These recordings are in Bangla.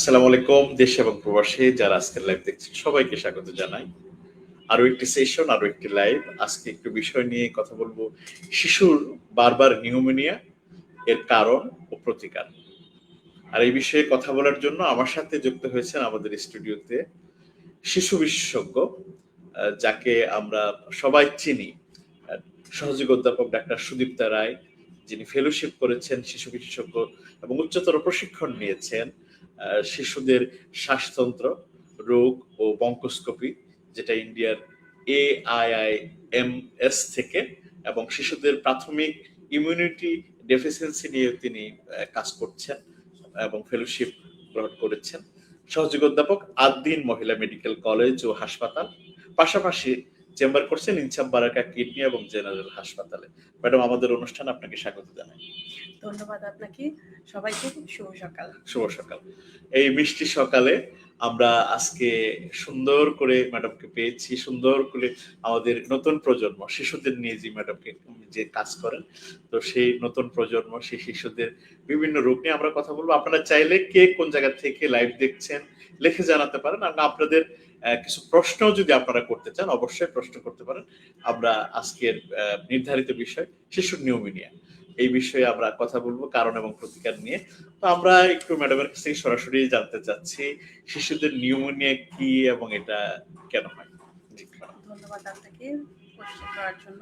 আসসালামু আলাইকুম। দেশ এবং প্রবাসে যারা আজকের লাইভ দেখছেন সবাইকে স্বাগত জানাই। আরো একটি সেশন, আরো একটি লাইভ। আজকে একটু বিষয় নিয়ে কথা বলবো, শিশুর বারবার নিউমোনিয়া এর কারণ ও প্রতিকার। আর এই বিষয়ে কথা বলার জন্য আমার সাথে যুক্ত হয়েছেন আমাদের স্টুডিওতে শিশু বিশেষজ্ঞ, যাকে আমরা সবাই চিনি, আহ, সহযোগী অধ্যাপক ডাক্তার সুদীপ্তা রায়, যিনি ফেলোশিপ করেছেন শিশু বিশেষজ্ঞ এবং উচ্চতর প্রশিক্ষণ নিয়েছেন শিশুদের শ্বাসতন্ত্র রোগ ও বঙ্কোস্কোপি, যেটা ইন্ডিয়ার AIIMS থেকে, এবং শিশুদের প্রাথমিক ইমিউনিটি ডেফিসিয়েন্সি নিয়ে তিনি কাজ করছেন এবং ফেলোশিপ গ্রহণ করেছেন। সহযোগী অধ্যাপক আদ্দিন মহিলা মেডিকেল কলেজ ও হাসপাতাল, পাশাপাশি চেম্বার করছেন ইনসাম বারাকা কিডনি এবং জেনারেল হাসপাতালে। ম্যাডাম, আমাদের অনুষ্ঠানে আপনাকে স্বাগত জানাই। ধন্যবাদ আপনাকে। সবাইকে শুভ সকাল। শুভ সকাল। এই মিষ্টি সকালে আমরা আজকে সুন্দর করে ম্যাডামকে পেয়েছি, সুন্দর করে আমাদের নতুন প্রজন্ম শিশুদের নিয়ে যে ম্যাডামকে যে কাজ করেন, তো সেই নতুন প্রজন্ম সেই শিশুদের বিভিন্ন রোগ নিয়ে আমরা কথা বলবো। আপনারা চাইলে কে কোন জায়গা থেকে লাইভ দেখছেন লিখে জানাতে পারেন, আর আপনাদের কিছু প্রশ্ন যদি আপনারা করতে চান অবশ্যই প্রশ্ন করতে পারেন। আমরা আজকের নির্ধারিত বিষয় শিশুর নিউমোনিয়া, এই বিষয়ে আমরা কথা বলবো কারণ এবং প্রতিকার নিয়ে। তো আমরা একটু ম্যাডামের কাছ থেকে সরাসরি জানতে চাচ্ছি শিশুদের নিউমোনিয়া কি এবং এটা কেন হয়। ধন্যবাদ আপনাকে কোশ্চেন করার জন্য।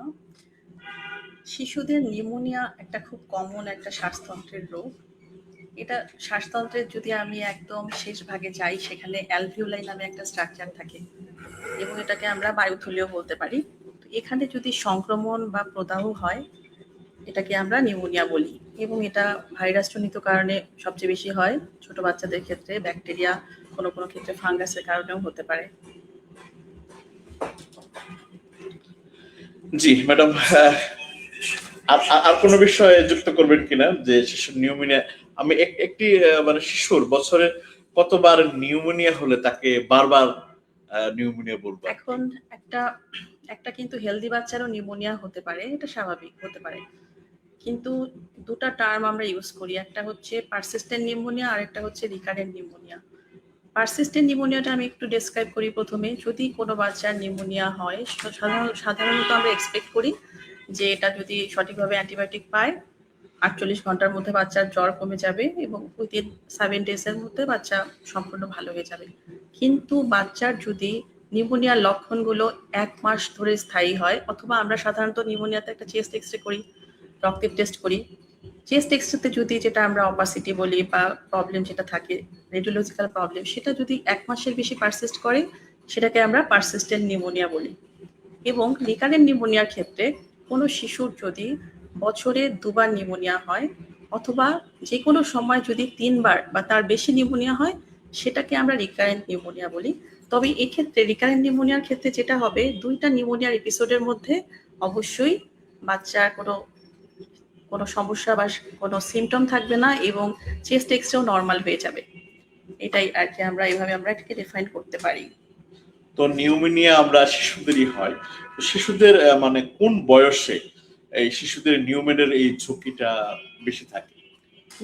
শিশুদের নিউমোনিয়া একটা খুব কমন একটা শ্বাসতন্ত্রের রোগ। এটা শ্বাসতন্ত্রের যদি আমি একদম শেষ ভাগে যাই, সেখানে অ্যালভিওলাই নামে একটা স্ট্রাকচার থাকে এবং এটাকে আমরা বায়ুথলিও বলতে পারি। এখানে যদি সংক্রমণ বা প্রদাহ হয়, এটাকে আমরা নিউমোনিয়া বলি, এবং এটা ভাইরাসজনিত কারণে সবচেয়ে বেশি হয়। ছোট বাচ্চাদের ক্ষেত্রে ব্যাকটেরিয়া, কোনো কোনো ক্ষেত্রে ফাঙ্গাসের কারণেও হতে পারে। জি ম্যাডাম, আর কোনো বিষয়ে যুক্ত করবেন কিনা যে শিশুর নিউমোনিয়া, আমি একটি মানে শিশুর বছরে কতবার নিউমোনিয়া হলে তাকে বারবার নিউমোনিয়া বলবো? এখন একটা কিন্তু হেলদি বাচ্চারও নিউমোনিয়া হতে পারে, এটা স্বাভাবিক হতে পারে, কিন্তু দুটা টার্ম আমরা ইউজ করি, একটা হচ্ছে পারসিস্টেন্ট নিউমোনিয়া আর একটা হচ্ছে রিকারেন্ট নিউমোনিয়া। পারসিস্টেন্ট নিউমোনিয়াটা আমি একটু ডেসক্রাইব করি প্রথমে। যদি কোনো বাচ্চার নিউমোনিয়া হয়, সাধারণত আমরা এক্সপেক্ট করি যে এটা যদি সঠিকভাবে অ্যান্টিবায়োটিক পায় 48 ঘন্টার মধ্যে বাচ্চার জ্বর কমে যাবে এবং উইদিন 7 ডেজের মধ্যে বাচ্চা সম্পূর্ণ ভালো হয়ে যাবে। কিন্তু বাচ্চার যদি নিউমোনিয়ার লক্ষণগুলো 1 মাস ধরে স্থায়ী হয়, অথবা আমরা সাধারণত নিউমোনিয়াতে একটা চেস্ট এক্সরে করি, রক্তের টেস্ট করি। চেস্ট এক্সরেতে যদি, যেটা আমরা অপাসিটি বলি বা প্রবলেম যেটা থাকে, রেডিওলজিক্যাল প্রবলেম, সেটা যদি 1 মাসের বেশি পারসিস্ট করে, সেটাকে আমরা পারসিস্টেন্ট নিউমোনিয়া বলি। এবং রিকারেন্ট নিউমোনিয়ার ক্ষেত্রে কোনো শিশুর যদি বছরে 2 বার নিউমোনিয়া হয়, অথবা যে কোনো সময় যদি 3 বার বা তার বেশি নিউমোনিয়া হয়, সেটাকে আমরা রিকারেন্ট নিউমোনিয়া বলি। তবে এক্ষেত্রে রিকারেন্ট নিউমোনিয়ার ক্ষেত্রে যেটা হবে, 2টা নিউমোনিয়ার এপিসোডের মধ্যে অবশ্যই বাচ্চার কোনো সমস্যা বা কোনো সিমটম থাকবে না, এবং চেস্ট এক্সরেও নর্মাল হয়ে যাবে। এটাই আর কি, আমরা এইভাবে আমরা এটাকে ডিফাইন করতে পারি। তো নিউমোনিয়া আমরা শিশুদেরই হয়, তো শিশুদের মানে কোন বয়সে এই শিশুদের নিউমোনিয়ার এই ঝুঁকিটা বেশি থাকে?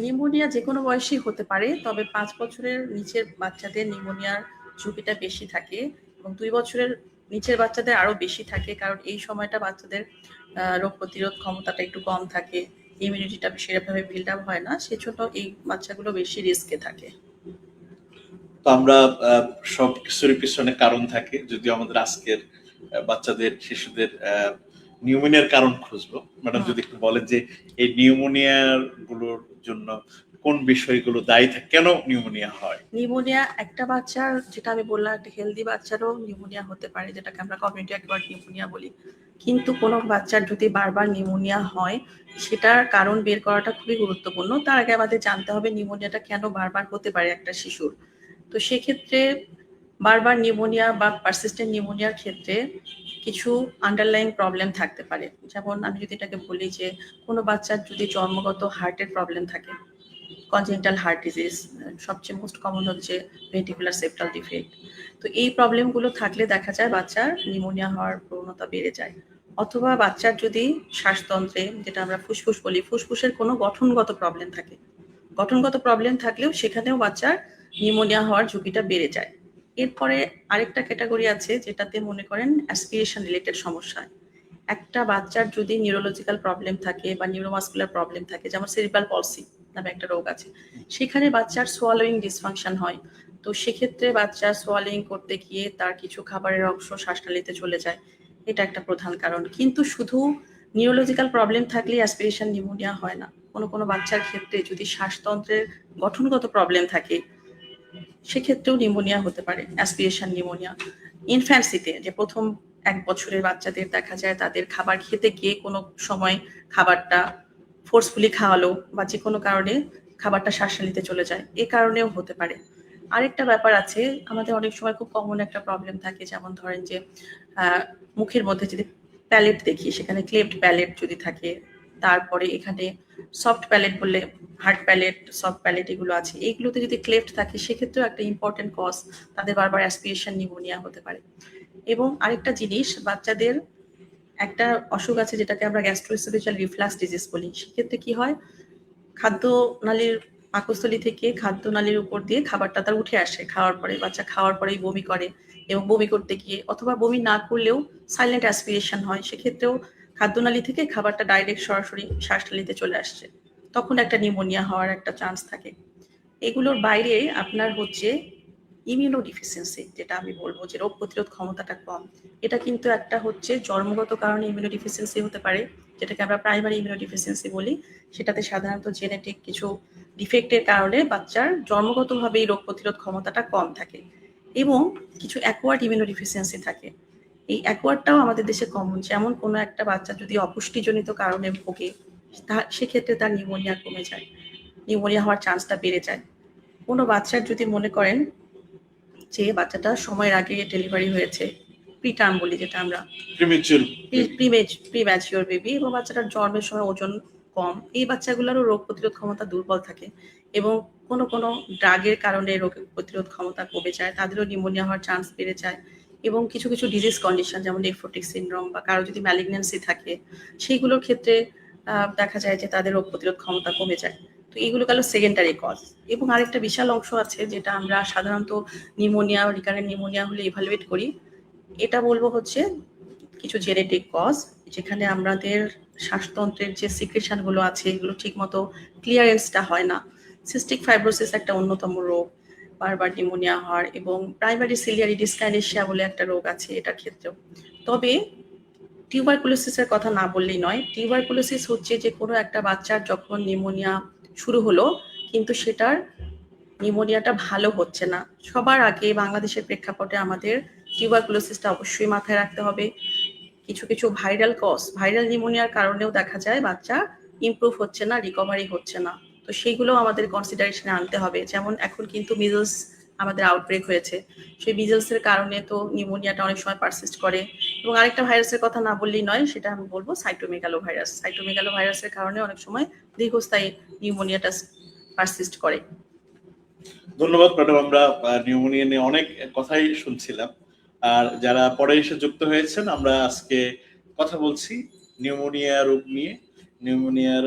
নিউমোনিয়া যে কোনো বয়সেই হতে পারে, তবে 5 বছরের নিচের বাচ্চাদের নিউমোনিয়ার ঝুঁকিটা বেশি থাকে, এবং 2 বছরের নিচের বাচ্চাদের আরো বেশি থাকে, কারণ এই সময়টা বাচ্চাদের রোগ প্রতিরোধ ক্ষমতাটা একটু কম থাকে, ইমিউনিটিটা সেরকমভাবে বিল্ড আপ হয় না, সেজন্য এই বাচ্চাগুলো বেশি রিস্কে থাকে। তো আমরা সব কিছুর পিছনে কারণ থাকে, যদি আমাদের আজকের বাচ্চাদের শিশুদের নিউমোনিয়ার কারণ খুঁজবো, ম্যাডাম যদি একটু বলেন যে এই নিউমোনিয়া গুলোর জন্য কোন বিষয়গুলো দায়ী থাকে, কেন নিউমোনিয়া হয়? নিউমোনিয়া একটা বাচ্চার, যেটা আমি বললাম, একটা হেলদি বাচ্চারও নিউমোনিয়া হতে পারে, যেটাকে আমরা কমিউনিটি অ্যাকোয়ার্ড নিউমোনিয়া বলি। কিন্তু কোনো বাচ্চার যদি বারবার নিউমোনিয়া হয়, সেটার কারণ বের করাটা খুবই গুরুত্বপূর্ণ। তার আগে আমাদের জানতে হবে নিউমোনিয়াটা কেন বারবার হতে পারে একটা শিশুর। তো সেক্ষেত্রে বারবার নিউমোনিয়া বা পারসিস্টেন্ট নিউমোনিয়ার ক্ষেত্রে কিছু আন্ডারলাইং প্রবলেম থাকতে পারে। যেমন আমি যদি এটাকে বলি যে কোনো বাচ্চার যদি জন্মগত হার্টের প্রবলেম থাকে, কনজেনিটাল হার্ট ডিজিজ, সবচেয়ে মোস্ট কমন হচ্ছে ভেন্ট্রিকুলার সেপ্টাল ডিফেক্ট। তো এই প্রবলেমগুলো থাকলে দেখা যায় বাচ্চার নিউমোনিয়া হওয়ার প্রবণতা বেড়ে যায়। অথবা বাচ্চার যদি শ্বাসতন্ত্রে, যেটা আমরা ফুসফুস বলি, ফুসফুসের কোনো গঠনগত প্রবলেম থাকে, গঠনগত প্রবলেম থাকলেও সেখানেও বাচ্চার নিউমোনিয়া হওয়ার ঝুঁকিটা বেড়ে যায়। এরপরে আরেকটা ক্যাটাগরি আছে যেটাতে মনে করেন অ্যাসপিরেশন রিলেটেড সমস্যা। একটা বাচ্চার যদি নিউরোলজিক্যাল প্রবলেম থাকে বা নিউরোমাসকুলার প্রবলেম থাকে, যেমন সেরিব্রাল পলসি নামে একটা রোগ আছে, সেখানে বাচ্চার সোয়ালোয়িং ডিসফাংশন হয়। তো সেক্ষেত্রে বাচ্চা সোয়ালোয়িং করতে গিয়ে তার কিছু খাবারের অংশ শ্বাসনালীতে চলে যায়, এটা একটা প্রধান কারণ। কিন্তু শুধু নিউরোলজিক্যাল প্রবলেম থাকলেই অ্যাসপিরেশন নিউমোনিয়া হয় না। কোনো কোনো বাচ্চার ক্ষেত্রে যদি শ্বাসতন্ত্রের গঠনগত প্রবলেম থাকে, সেক্ষেত্রেও নিউমোনিয়া হতে পারে, অ্যাসপিরেশন নিউমোনিয়া। ইনফ্যান্সিতে, যে প্রথম 1 বছরের বাচ্চাদের দেখা যায় তাদের খাবার খেতে গিয়ে কোনো সময় খাবারটা ফোর্সফুলি খাওয়ালো বা যে কোনো কারণে খাবারটা শ্বাসনালীতে চলে যায়, এ কারণেও হতে পারে। আরেকটা ব্যাপার আছে, আমাদের অনেক সময় খুব কমন একটা প্রবলেম থাকে, যেমন ধরেন যে মুখের মধ্যে যদি প্যালেট দেখি, সেখানে ক্লেভড প্যালেট যদি থাকে, তারপরে এখানে সফট প্যালেট বললে হার্ড প্যালেট, সফট প্যালেট এগুলো আছে, এইগুলোতে যদি ক্লেফট থাকে সেক্ষেত্রেও একটা ইম্পর্টেন্ট কজ, তাদের বারবার অ্যাসপিরেশন নিউমোনিয়া হতে পারে। এবং আরেকটা জিনিস, বাচ্চাদের একটা অসুখ আছে যেটাকে আমরা গ্যাস্ট্রোএসোফেজিয়াল রিফ্লাক্স ডিজিজ বলি। সেক্ষেত্রে কি হয়, খাদ্য নালীর পাকস্থলী থেকে খাদ্য নালীর উপর দিয়ে খাবারটা তার উঠে আসে, খাওয়ার পরে বাচ্চা খাওয়ার পরেই বমি করে, এবং বমি করতে গিয়ে অথবা বমি না করলেও সাইলেন্ট অ্যাসপিরেশন হয়, সেক্ষেত্রেও খাদ্যনালী থেকে খাবারটা ডাইরেক্ট সরাসরি শ্বাসনালীতে চলে আসছে, তখন একটা নিউমোনিয়া হওয়ার একটা চান্স থাকে। এগুলোর বাইরে আপনার হচ্ছে ইমিউনো ডিফিসিয়েন্সি, যেটা আমি বলবো যে রোগ প্রতিরোধ ক্ষমতাটা কম, এটা কিন্তু একটা হচ্ছে জন্মগত কারণে ইমিউনো ডিফিসিয়েন্সি হতে পারে, যেটাকে আমরা প্রাইমারি ইমিউনো ডিফিসিয়েন্সি বলি। সেটাতে সাধারণত জেনেটিক কিছু ডিফেক্টের কারণে বাচ্চার জন্মগতভাবেই রোগ প্রতিরোধ ক্ষমতাটা কম থাকে, এবং কিছু অ্যাকোয়ার্ড ইমিউনো ডিফিসিয়েন্সি থাকে। এই অ্যাকোয়ার্ডটাও আমাদের দেশে কমন, যেমন কোনো একটা বাচ্চা যদি অপুষ্টিজনিত কারণে ভোগে, সেক্ষেত্রে তার নিউমোনিয়া কমে যায়, নিউমোনিয়া হওয়ার চান্সটা বেড়ে যায়। কোনো বাচ্চার যদি মনে করেন যে বাচ্চাটা সময়ের আগে ডেলিভারি হয়েছে, প্রিটার্ম বলি যেটা আমরা, প্রিম্যাচিওর বেবি, এবং বাচ্চাটার জন্মের সময় ওজন কম, এই বাচ্চাগুলোরও রোগ প্রতিরোধ ক্ষমতা দুর্বল থাকে, এবং কোনো কোনো ড্রাগের কারণে রোগ প্রতিরোধ ক্ষমতা কমে যায়, তাদেরও নিউমোনিয়া হওয়ার চান্স বেড়ে যায়। এবং কিছু কিছু ডিজিজ কন্ডিশন, যেমন নেফ্রোটিক সিনড্রোম বা কারো যদি ম্যালিগন্যান্সি থাকে, সেইগুলোর ক্ষেত্রে দেখা যায় যে তাদের রোগ প্রতিরোধ ক্ষমতা কমে যায়। তো এইগুলো গেল সেকেন্ডারি কজ। এবং আরেকটা বিশাল অংশ আছে যেটা আমরা সাধারণত নিউমোনিয়া, রিকারেন্ট নিউমোনিয়া হলে ইভালুয়েট করি, এটা বলবো হচ্ছে কিছু জেনেটিক কজ, যেখানে আমাদের শ্বাসতন্ত্রের যে সিক্রেশন গুলো আছে এগুলো ঠিক মতো ক্লিয়ারেন্সটা হয় না। সিস্টিক ফাইব্রোসিস একটা অন্যতম রোগ, বারবার নিউমোনিয়া হওয়ার, এবং প্রাইমারি সিলিয়ারি ডিসকাইনেশিয়া বলে একটা রোগ আছে এটার ক্ষেত্রেও। তবে টিউবারকুলোসিসের কথা না বললেই নয়। টিউবারকুলোসিস হচ্ছে যে কোনো একটা বাচ্চার যখন নিউমোনিয়া শুরু হলো কিন্তু সেটার নিউমোনিয়াটা ভালো হচ্ছে না, সবার আগে বাংলাদেশের প্রেক্ষাপটে আমাদের টিউবারকুলোসিসটা অবশ্যই মাথায় রাখতে হবে। কিছু কিছু ভাইরাল নিউমোনিয়ার কারণেও দেখা যায় বাচ্চা ইমপ্রুভ হচ্ছে না, রিকভারি হচ্ছে না। তো সেইগুলো আমাদের কনসিডারেশনে আনতে হবে। যেমন এখন কিন্তু মিজলস আমাদের আউটব্রেক হয়েছে, সেই মিজলসের কারণে তো নিউমোনিয়াটা অনেক সময় পারসিস্ট করে। এবং আরেকটা ভাইরাসের কথা না বললেই নয়, সেটা আমি বলবো সাইটোমেগালো ভাইরাস। সাইটোমেগালো ভাইরাসের কারণে অনেক সময় দীর্ঘস্থায়ী নিউমোনিয়াটা পারসিস্ট করে। ধন্যবাদ ম্যাডাম। আমরা নিউমোনিয়া নিয়ে অনেক কথাই শুনছিলাম, আর যারা পরে এসে যুক্ত হয়েছেন, আমরা আজকে কথা বলছি নিউমোনিয়া রোগ নিয়ে। নিউমোনিয়ার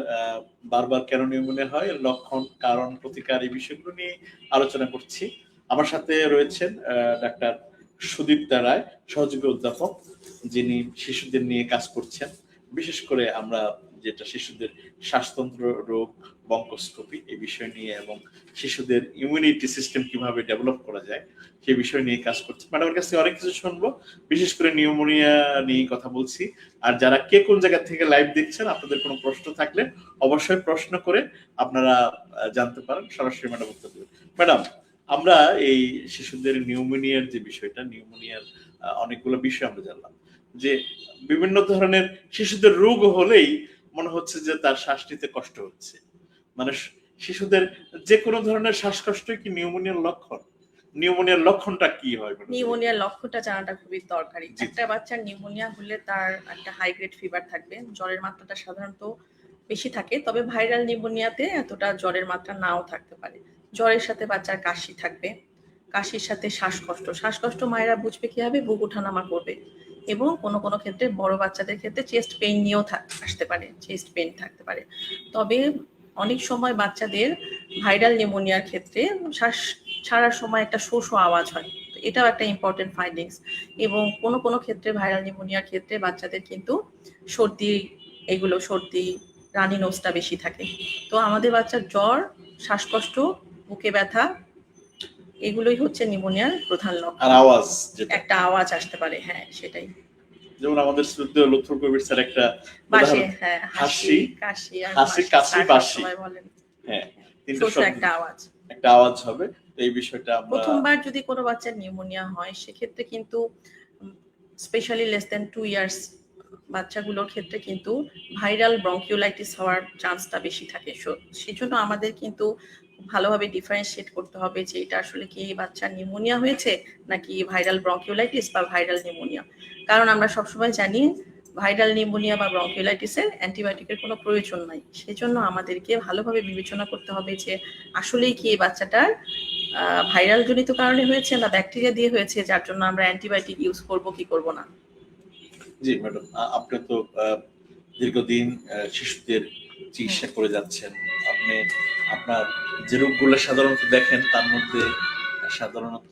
বারবার কেন নিউমোনিয়া হয়, লক্ষণ, কারণ, প্রতিকার, এই বিষয়গুলো নিয়ে আলোচনা করছি। আমার সাথে রয়েছেন ডাক্তার সুদীপ্তা রায়, সহযোগী অধ্যাপক, যিনি শিশুদের নিয়ে কাজ করছেন। বিশেষ করে আমরা যেটা শিশুদের শ্বাসতন্ত্র রোগ, বঙ্কোস্কোপি এই বিষয় নিয়ে, এবং শিশুদের ইমিউনিটি সিস্টেম কিভাবে ডেভেলপ করা যায় সেই বিষয় নিয়ে কাজ করছি। ম্যাডামের কাছে অনেক কিছু শুনবো, বিশেষ করে নিউমোনিয়া নিয়ে কথা বলছি। আর যারা কে কোন জায়গা থেকে লাইভ দেখছেন, আপনাদের কোনো প্রশ্ন থাকলে অবশ্যই প্রশ্ন করে আপনারা জানতে পারেন, সরাসরি ম্যাডাম উত্তর দেবেন। ম্যাডাম, আমরা এই শিশুদের নিউমোনিয়ার যে বিষয়টা, নিউমোনিয়ার অনেকগুলো বিষয় আমরা জানলাম, যে বিভিন্ন ধরনের শিশুদের রোগ হলেই মনে হচ্ছে যে তার শ্বাস নিতে কষ্ট হচ্ছে। মানে শিশুদের যে কোনো ধরনের শ্বাসকষ্টই কি নিউমোনিয়ার লক্ষণ? নিউমোনিয়ার লক্ষণটা কি হয়? নিউমোনিয়ার লক্ষণটা জানাটা খুবই দরকারি। একটা বাচ্চার নিউমোনিয়া হলে তার একটা হাই গ্রেড ফিভার থাকবে, জ্বরের মাত্রাটা সাধারণত বেশি থাকে, তবে ভাইরাল নিউমোনিয়াতে এতটা জ্বরের মাত্রা নাও থাকতে পারে। জ্বরের সাথে বাচ্চার কাশি থাকবে, কাশির সাথে শ্বাসকষ্ট মায়েরা বুঝবে কিভাবে, বুক ওঠানামা করবে। এবং কোনো কোনো ক্ষেত্রে বড় বাচ্চাদের ক্ষেত্রে চেস্ট পেইন নিয়েও আসতে পারে, চেস্ট পেইন থাকতে পারে। তবে অনেক সময় বাচ্চাদের ভাইরাল নিউমোনিয়ার ক্ষেত্রে শ্বাস ছাড়ার সময় একটা শো শো আওয়াজ হয়, তো এটাও একটা ইম্পর্টেন্ট ফাইন্ডিংস। এবং কোনো কোনো ক্ষেত্রে ভাইরাল নিউমোনিয়ার ক্ষেত্রে বাচ্চাদের কিন্তু সর্দি রানী নোজটা বেশি থাকে। তো আমাদের বাচ্চার জ্বর, শ্বাসকষ্ট, বুকে ব্যথা এগুলোই হচ্ছে নিউমোনিয়ার প্রধান আর লক্ষণ। আওয়াজ যেটা একটা আওয়াজ আসতে পারে, হ্যাঁ সেটাই। যেমন আমাদের শ্রদ্ধেয় লুৎফর কবির স্যার একটা বাসে, উদাহরণ, হ্যাঁ, হাসি কাশি আর হাসি কাশি স্যার বাসি, সবসময় বলেন হ্যাঁ তিনটা শোষো শব্দ একটা আওয়াজ। একটা আওয়াজ হবে। তো এই বিষয়টা আমরা প্রথমবার যদি কোনো বাচ্চার নিউমোনিয়া হয় সেক্ষেত্রে কিন্তু স্পেশালি লেস দেন 2 ইয়ার্স বাচ্চাগুলোর ক্ষেত্রে কিন্তু ভাইরাল ব্রঙ্কিওলাইটিস হওয়ার চান্সটা বেশি থাকে। সেজন্য আমাদের কিন্তু ভালোভাবে ডিফারেন্সিয়েট করতে হবে যে এটা আসলে কি বাচ্চার নিউমোনিয়া হয়েছে নাকি ভাইরাল ব্রঙ্কিওলাইটিস বা ভাইরাল নিউমোনিয়া। কারণ আমরা সবসময় জানি ভাইরাল নিউমোনিয়া বা ব্রঙ্কিওলাইটিসের অ্যান্টিবায়োটিকের কোনো প্রয়োজন নাই। সেজন্য আমাদেরকে ভালোভাবে বিবেচনা করতে হবে যে আসলেই কি এই বাচ্চাটার ভাইরাল জনিত কারণে হয়েছে না ব্যাকটেরিয়া দিয়ে হয়েছে, যার জন্য আমরা অ্যান্টিবায়োটিক ইউজ করব কি করব না। জি ম্যাডাম, আপনি তো দীর্ঘদিন শিশুদের চিকিৎসা করে যাচ্ছেন। আপনি আপনার যে রোগগুলো সাধারণত দেখেন তার মধ্যে সাধারণত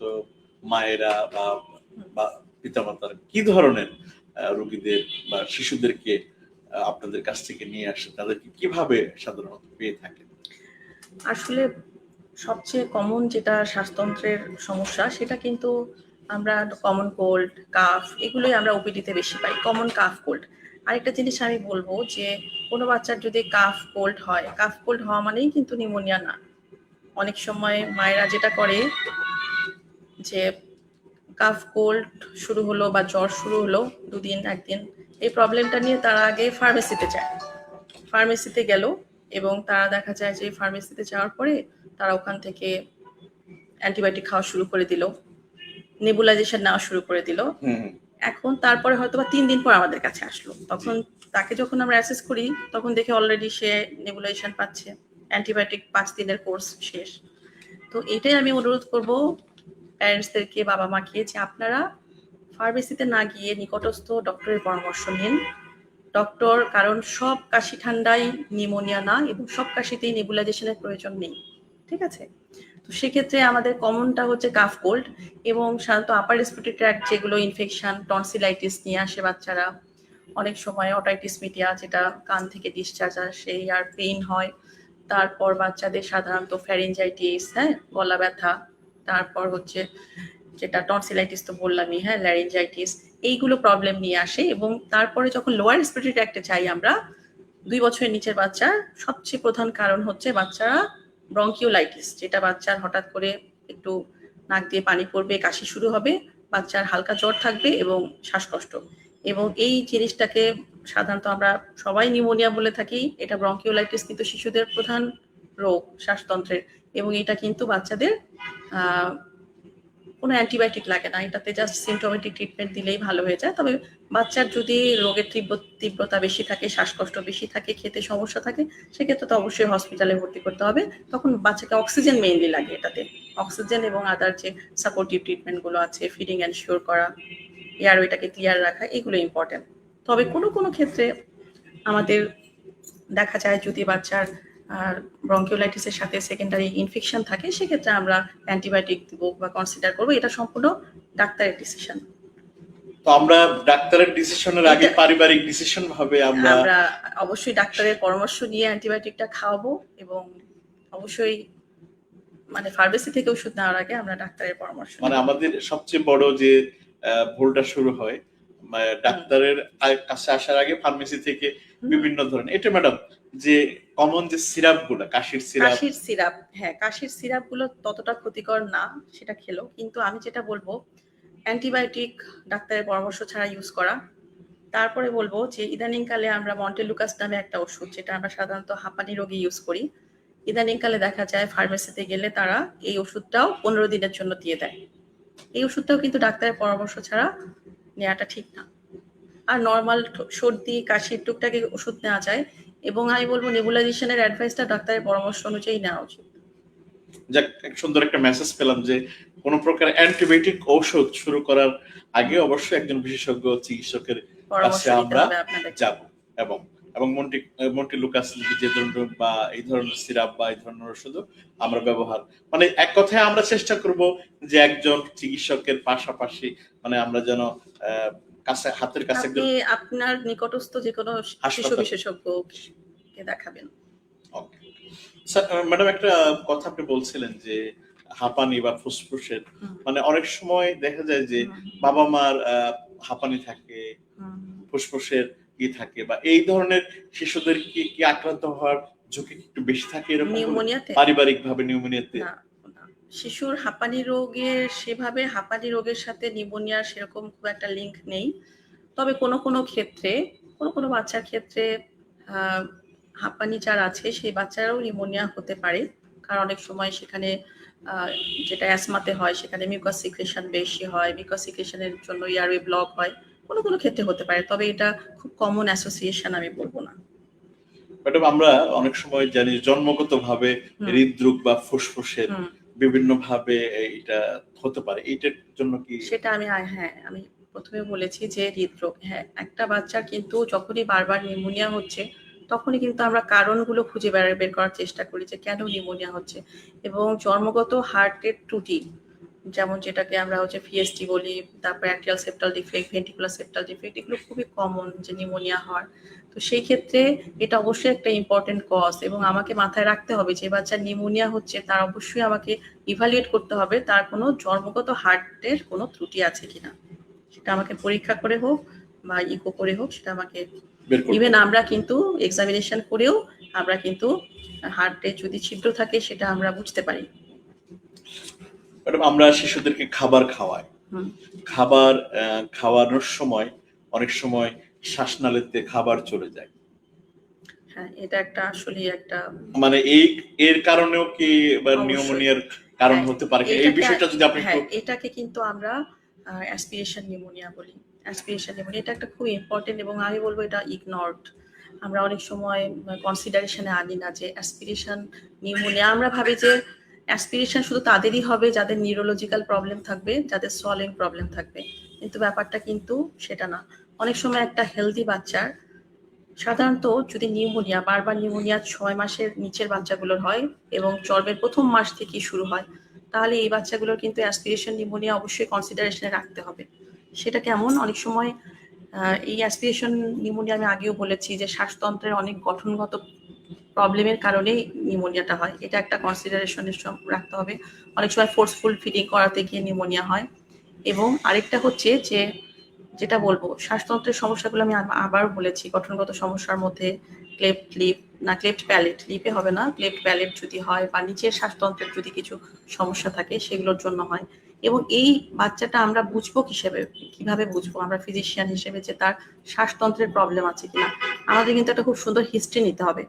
মায়েরা বা পিতামাতার কি ধরনের রোগীদের বা শিশুদেরকে আপনাদের কাছ থেকে নিয়ে আসে, তাদেরকে কিভাবে সাধারণত পেয়ে থাকেন? আসলে সবচেয়ে কমন যেটা শ্বাসতন্ত্রের সমস্যা সেটা কিন্তু আমরা কমন কোল্ড, কাফ এগুলোই আমরা ওপিডিতে বেশি পাই, কমন কাফ কোল্ড। আরেকটা জিনিস আমি বলবো যে কোনো বাচ্চার যদি কাফ কোল্ড হয়, কাফ কোল্ড হওয়া মানেই কিন্তু নিউমোনিয়া না। অনেক সময় মায়েরা যেটা করে যে কাফ কোল্ড শুরু হলো বা জ্বর শুরু হলো দুদিন একদিন, এই প্রবলেমটা নিয়ে তারা আগে ফার্মেসিতে যায়, ফার্মেসিতে গেল এবং তারা দেখা যায় যে ফার্মেসিতে যাওয়ার পরে তারা ওখান থেকে অ্যান্টিবায়োটিক খাওয়া শুরু করে দিল, নেবুলাইজেশন নেওয়া শুরু করে দিল। এখন তারপরে হয়তো বা 3 দিন পর আমাদের কাছে আসলো, তখন তাকে যখন আমরা অ্যাসেস করি তখন দেখে অলরেডি সে নেবুলাইজেশন পাচ্ছে, অ্যান্টিবায়োটিক 5 দিনের কোর্স শেষ। তো এটাই আমি অনুরোধ করব প্যারেন্টসদেরকে, বাবা মাকে, যে আপনারা ফার্মেসিতে না গিয়ে নিকটস্থ ডক্টরের পরামর্শ নিন। ডক্টর, কারণ সব কাশি ঠান্ডাই নিউমোনিয়া না এবং সব কাশিতেই নেবুলাইজেশনের প্রয়োজন নেই, ঠিক আছে? তো সেক্ষেত্রে আমাদের কমনটা হচ্ছে কাফ কোল্ড এবং সাধারণত আপার রেসপিরেটরি ট্র্যাক্ট যেগুলো ইনফেকশন, টনসিলাইটিস নিয়ে আসে বাচ্চারা, অনেক সময় অটাইটিস মিডিয়া যেটা কান থেকে ডিসচার্জ আসে আর পেইন হয়। তারপর বাচ্চাদের সাধারণত ফ্যারিঞ্জাইটিস, হ্যাঁ, গলা ব্যথা, তারপর হচ্ছে যেটা টনসিলাইটিস তো বললামই, হ্যাঁ, ল্যারিঞ্জাইটিস, এইগুলো প্রবলেম নিয়ে আসে। এবং তারপরে যখন লোয়ার রেসপিরেটরি ট্র্যাক্টে যাই আমরা, 2 বছরের নিচের বাচ্চার সবচেয়ে প্রধান কারণ হচ্ছে বাচ্চারা ব্রঙ্কিওলাইটিস, যেটা বাচ্চার হঠাৎ করে একটু নাক দিয়ে পানি পড়বে, কাশি শুরু হবে, বাচ্চার হালকা জ্বর থাকবে এবং শ্বাসকষ্ট। এবং এই জিনিসটাকে সাধারণত আমরা সবাই নিউমোনিয়া বলে থাকি, এটা ব্রঙ্কিওলাইটিস কিন্তু শিশুদের প্রধান রোগ শ্বাসতন্ত্রের। এবং এটা কিন্তু বাচ্চাদের কোনো অ্যান্টিবায়োটিক লাগে না, এটাতে জাস্ট সিমটোমেটিক ট্রিটমেন্ট দিলেই ভালো হয়ে যায়। তবে বাচ্চার যদি রোগের তীব্রতা বেশি থাকে, শ্বাসকষ্ট বেশি থাকে, খেতে সমস্যা থাকে, সেক্ষেত্রে তো অবশ্যই হসপিটালে ভর্তি করতে হবে। তখন বাচ্চাকে অক্সিজেন মেইনলি লাগে, এটাতে অক্সিজেন এবং আদার যে সাপোর্টিভ ট্রিটমেন্টগুলো আছে, ফিডিং এনশিওর করা, এয়ারওয়েটাকে ক্লিয়ার রাখা, এগুলো ইম্পর্টেন্ট। তবে কোনো কোনো ক্ষেত্রে আমাদের দেখা যায় যদি বাচ্চার ব্রঙ্কিওলাইটিসের সাথে সেকেন্ডারি ইনফেকশন থাকে, সেক্ষেত্রে আমরা অ্যান্টিবায়োটিক দিব বা কনসিডার করবো, এটা সম্পূর্ণ ডাক্তারের ডিসিশন। তো আমরা ডাক্তারের ডিসিশনের আগে পারিবারিক ডিসিশন ভাবে আমরা অবশ্যই ডাক্তারের পরামর্শ নিয়ে অ্যান্টিবায়োটিকটা খাওয়াবো এবং অবশ্যই মানে ফার্মেসি থেকে ওষুধ নেওয়ার আগে আমরা ডাক্তারের পরামর্শ, মানে আমাদের সবচেয়ে বড় যে ভুলটা শুরু হয় ডাক্তারের কাছে আসার আগে ফার্মেসি থেকে বিভিন্ন ধরনের, এটা ম্যাডাম যে কমন যে সিরাপ গুলো, কাশির সিরাপ, হ্যাঁ, কাশির সিরাপ গুলো ততটা ক্ষতিকর না সেটা খেলো, কিন্তু আমি যেটা বলবো অ্যান্টিবায়োটিক ডাক্তারের পরামর্শ ছাড়া ইউজ করা। তারপরে বলবো যে ইদানিংকালে আমরা মন্টেলুকাস নামে একটা ওষুধ, যেটা আমরা সাধারণত হাঁপানি রোগী ইউজ করি, ইদানিংকালে দেখা যায় ফার্মেসিতে গেলে তারা এই ওষুধটাও 15 দিনের জন্য দিয়ে দেয়। এই ওষুধটাও কিন্তু ডাক্তারের পরামর্শ ছাড়া নেওয়াটা ঠিক না। আর নর্মাল সর্দি কাশির টুকটাকে ওষুধ নেওয়া যায় এবং আমি বলবো নেবুলাইজেশনের অ্যাডভাইসটা ডাক্তারের পরামর্শ অনুযায়ী নেওয়া উচিত। যাক, সুন্দর একটা মেসেজ পেলাম যে কোনো প্রকার অ্যান্টিবায়োটিক ঔষধ শুরু করার আগে অবশ্যই একজন বিশেষজ্ঞ চিকিৎসকের কাছে আমরা যাব এবং এবং মন্টিলুকাস যে ধরনের বা এই ধরনের সিরাপ বা এই ধরনের ওষুধও আমরা ব্যবহার, মানে এক কথায় আমরা চেষ্টা করব যে একজন চিকিৎসকের পাশাপাশি মানে আমরা যেন কাছে হাতের কাছে আপনি আপনার নিকটস্থ যে কোনো শিশু হাসপাতাল বিশেষজ্ঞকে দেখাবেন। ওকে স্যার, ম্যাডাম একটা কথা আপনি বলছিলেন যে হাঁপানি বা ফুসফুসের, মানে অনেক সময় দেখা যায় যে বাবা মার হাঁপানি থাকে, ফুসফুসের থাকে, বা এই ধরনের শিশুদের কি আক্রান্ত হওয়ার ঝুঁকি একটু বেশি থাকে এরকম নিউমোনিয়াতে? পারিবারিক ভাবে নিউমোনিয়াতে? না, না। শিশুর হাঁপানি রোগের সেভাবে হাঁপানি রোগের সাথে নিউমোনিয়ার সেরকম খুব একটা লিঙ্ক নেই। তবে কোনো ক্ষেত্রে কোনো বাচ্চার ক্ষেত্রে হাঁপানি যার আছে সেই বাচ্চারাও নিউমোনিয়া হতে পারে, কারণ অনেক সময় সেখানে যেটা অ্যাসমাতে হয় সেখানে মিউকাস সিক্রেশন বেশি হয়, মিউকাস সিক্রেশনের জন্য এয়ারওয়ে ব্লক হয়, কোনো ক্ষেত্রে হতে পারে, তবে এটা খুব কমন অ্যাসোসিয়েশন আমি বলবো না। ম্যাডাম আমরা অনেক সময় জানি জন্মগতভাবে হৃদরোগ বা ফুসফুসের বিভিন্ন ভাবে এটা হতে পারে, এইটার জন্য কি সেটা আমি প্রথমে বলেছি যে হৃদরোগ, হ্যাঁ একটা বাচ্চার কিন্তু যখনই বারবার নিউমোনিয়া হচ্ছে তখনই কিন্তু আমরা কারণগুলো খুঁজে বের করার চেষ্টা করি যে কেন নিউমোনিয়া হচ্ছে, এবং জন্মগত হার্টের ত্রুটি যেমন যেটাকে আমরা হচ্ছে ভিএসটি বলি, তারপর atrial septal defect, ventricular septal defect, এগুলো খুবই কমন যে নিউমোনিয়া হওয়ার। তো সেই ক্ষেত্রে এটা অবশ্যই একটা ইম্পর্টেন্ট কজ, এবং আমাকে মাথায় রাখতে হবে যে বাচ্চার নিউমোনিয়া হচ্ছে তার অবশ্যই আমাকে ইভালুয়েট করতে হবে তার কোনো জন্মগত হার্টের কোনো ত্রুটি আছে কিনা, সেটা আমাকে পরীক্ষা করে হোক বা ইকো করে হোক, সেটা আমাকে ইভেন আমরা কিন্তু এক্সামিনেশন করেও আমরা কিন্তু হার্টে যদি ছিদ্র থাকে সেটা আমরা বুঝতে পারি। ম্যাডাম আমরা শিশুদেরকে খাবার খাওয়াই, খাবার খাওয়ানোর সময় অনেক সময় শ্বাসনালীতে খাবার চলে যায়, হ্যাঁ এটা একটা আসলে একটা মানে এর কারণেও কি নিউমোনিয়ার কারণ হতে পারে, এই বিষয়টা যদি আপনি একটু। এটাকে কিন্তু আমরা অ্যাসপিরেশন নিউমোনিয়া বলি। অ্যাসপিরেশন নিউমোনিয়া এটা একটা খুব ইম্পর্টেন্ট, এবং আমি বলবো এটা ইগনোরড, আমরা অনেক সময় কনসিডারেশনে আনি না যে অ্যাসপিরেশন নিউমোনিয়া। আমরা ভাবি যে অ্যাসপিরেশন শুধু তাদেরই হবে যাদের নিউরোলজিক্যাল প্রবলেম থাকবে, যাদের সোয়ালিং প্রবলেম থাকবে, কিন্তু ব্যাপারটা কিন্তু সেটা না। অনেক সময় একটা হেলদি বাচ্চার সাধারণত যদি নিউমোনিয়া বারবার নিউমোনিয়া 6 মাসের নিচের বাচ্চাগুলোর হয় এবং জন্মের প্রথম মাস থেকেই শুরু হয়, তাহলে এই বাচ্চাগুলোর কিন্তু অ্যাসপিরেশন নিউমোনিয়া অবশ্যই কনসিডারেশনে রাখতে হবে। সেটা কেমন, অনেক সময় এই অ্যাসপিরেশন নিউমোনিয়া আমি আগেও বলেছি যে শ্বাসতন্ত্রের অনেক গঠনগত প্রবলেমের কারণে নিউমোনিয়াটা হয়, এটা একটা কনসিডারেশনে রাখতে হবে। অনেক সময় ফোর্সফুল ফিডিং করাতে গিয়ে নিউমোনিয়া হয়। এবং আরেকটা হচ্ছে যে যেটা বলবো শ্বাসতন্ত্রের সমস্যাগুলো আমি আবার বলেছি, গঠনগত সমস্যার মধ্যে ক্লেফট লিপ না ক্লেফট প্যালেট, লিপে হবে না, ক্লেফট প্যালেট যদি হয় বা নিচের শ্বাসতন্ত্রের যদি কিছু সমস্যা থাকে সেগুলোর জন্য হয়। এবং এই বাচ্চাটা আমরা বুঝবো কিভাবে বুঝবো আমরা ফিজিশিয়ান হিসেবে যে তার শ্বাসতন্ত্রের প্রবলেম আছে কিনা? আমাদের কিন্তু একটা খুব সুন্দর হিস্ট্রি নিতে হবে,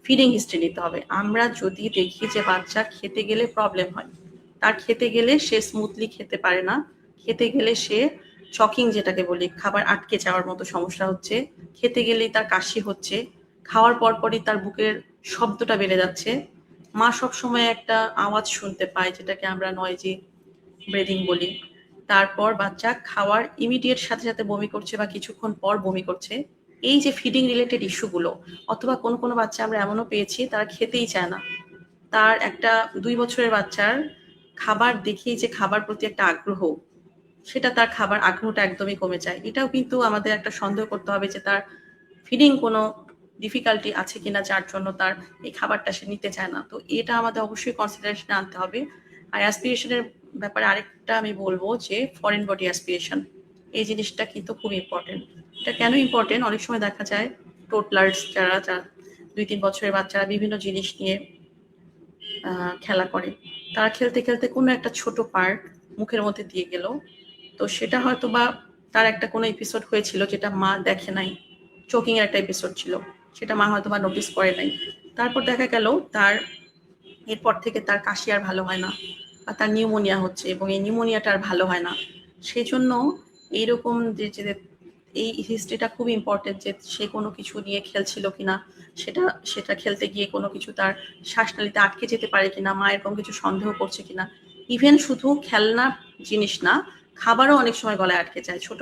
ফিডিং হিস্ট্রি নিতে হবে। আমরা যদি দেখি যে বাচ্চা খেতে গেলে প্রবলেম হয়, তার খেতে গেলে সে স্মুথলি খেতে পারে না, খেতে গেলে সে চকিং যেটাকে বলি খাবার আটকে যাওয়ার মতো সমস্যা হচ্ছে, খেতে গেলেই তার কাশি হচ্ছে, খাওয়ার পরপরই তার বুকের শব্দটা বেড়ে যাচ্ছে, মা সবসময় একটা আওয়াজ শুনতে পায় যেটাকে আমরা নয়েজি ব্রিদিং বলি, তারপর বাচ্চা খাওয়ার ইমিডিয়েট সাথে সাথে বমি করছে বা কিছুক্ষণ পর বমি করছে। এই যে ফিডিং রিলেটেড ইস্যুগুলো, অথবা কোনো বাচ্চা আমরা এমনও পেয়েছি তারা খেতেই চায় না, তার একটা 2 বছরের বাচ্চার খাবার দেখেই যে খাবার প্রতি একটা আগ্রহ, সেটা তার খাবার আগ্রহটা একদমই কমে যায়। এটাও কিন্তু আমাদের একটা সন্দেহ করতে হবে যে তার ফিডিং কোনো ডিফিকাল্টি আছে কিনা যার জন্য তার এই খাবারটা সে নিতে চায় না। তো এটা আমাদের অবশ্যই কনসিডারেশনে আনতে হবে। আর অ্যাসপিরেশনের ব্যাপারে আরেকটা আমি বলবো যে ফরেন বডি অ্যাসপিরেশন, এই জিনিসটা কিন্তু খুব ইম্পর্টেন্ট। এটা কেন ইম্পর্টেন্ট, অনেক সময় দেখা যায় টোটলার্স যারা 2-3 বছরের বাচ্চারা বিভিন্ন জিনিস নিয়ে খেলা করে, তারা খেলতে খেলতে কোনো একটা ছোট পার্ট মুখের মধ্যে দিয়ে গেল, তো সেটা হয়তো বা তার একটা কোনো এপিসোড হয়েছিল যেটা মা দেখে নাই, চোকিং এর একটা এপিসোড ছিল, সেটা মা হয়তো বা নোটিস করে নাই, তারপর দেখা গেল তার এরপর থেকে তার কাশি আর ভালো হয় না বা তার নিউমোনিয়া হচ্ছে, এবং এই নিউমোনিয়াটা আর ভালো হয় না। সেই জন্য এইরকম যে এই হিস্ট্রিটা খুব ইম্পর্টেন্ট, যে সে কোনো কিছু নিয়ে খেলছিল কিনা, সেটা খেলতে গিয়ে কোনো কিছু তার শ্বাসনালীতে আটকে যেতে পারে কিনা, মা এরকম কিছু সন্দেহ করছে কিনা। ইভেন শুধু খেলনা জিনিস না, খাবারও অনেক সময় গলায় আটকে যায়। ছোট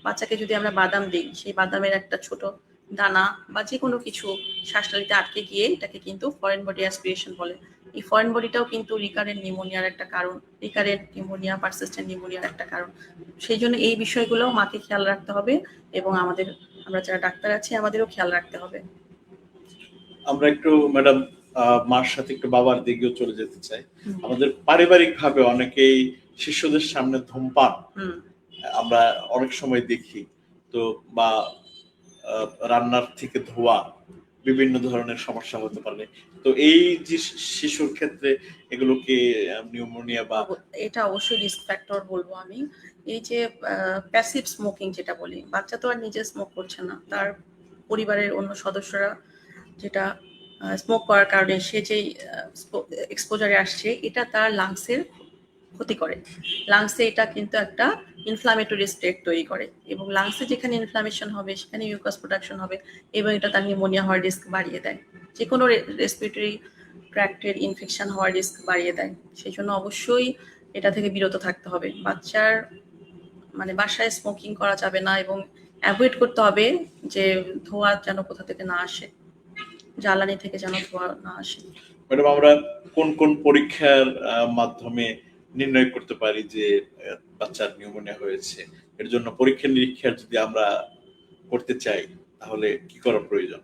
বাচ্চাকে যদি আমরা বাদাম দিই, সেই বাদামের একটা ছোট দানা বা যে কোনো কিছু শ্বাসনালীতে আটকে গিয়ে এটাকে কিন্তু ফরেন বডি অ্যাসপিরেশন বলে। এই ফরেন বডিটাও কিন্তু রিকারেন্ট নিউমোনিয়ার একটা কারণ, রিকারেন্ট নিউমোনিয়া, পারসিস্টেন্ট নিউমোনিয়ার একটা কারণ। সেই জন্য এই বিষয়গুলো মাকে খেয়াল রাখতে হবে এবং আমরা যারা ডাক্তার আছি আমাদেরও খেয়াল রাখতে হবে। আমরা একটু ম্যাডাম মার সাথে একটু বাবার দিকেও চলে যেতে চাই। আমাদের পারিবারিক ভাবে অনেকেই শিশুদের সামনে ধূমপান আমরা অনেক সময় দেখি, তো বা রান্নার থেকে ধোয়া বিভিন্ন ধরনের সমস্যা হতে পারে। তো এই যে শিশুর ক্ষেত্রে এগুলোকে নিউমোনিয়া বা এটা অবশ্যই রিস্ক ফ্যাক্টর বলবো আমি। এই যে প্যাসিভ স্মোকিং যেটা বলি, বাচ্চা তো আর নিজে স্মোক করছে না, তার পরিবারের অন্য সদস্যরা যেটা স্মোক করার কারণে সে যেই এক্সপোজারে আসছে, এটা তার লাংসের ক্ষতি করে। লাংসে এটা কিন্তু একটা ইনফ্লামেটরি স্টেট তৈরি করে এবং লাংসে যেখানে ইনফ্লামেশন হবে সেখানে মিউকাস প্রোডাকশন হবে এবং এটা তার নিউমোনিয়া হওয়ার রিস্ক বাড়িয়ে দেয়, যে কোনো রেসপিরেটরি ট্র্যাক্টের ইনফেকশন হওয়ার রিস্ক বাড়িয়ে দেয়। সেই জন্য অবশ্যই এটা থেকে বিরত থাকতে হবে। বাচ্চার বাসায় স্মোকিং করা যাবে না এবং অ্যাভয়েড করতে হবে যে ধোঁয়া যেন কোথা থেকে না আসে, জ্বালানি থেকে যেন ধোঁয়া না আসে। ম্যাডাম আমরা কোন কোন পরীক্ষার মাধ্যমে নির্ণয় করতে পারি যে বাচ্চার নিউমোনিয়া হয়েছে? এর জন্য পরীক্ষা নিরীক্ষা যদি আমরা করতে চাই তাহলে কি করা প্রয়োজন?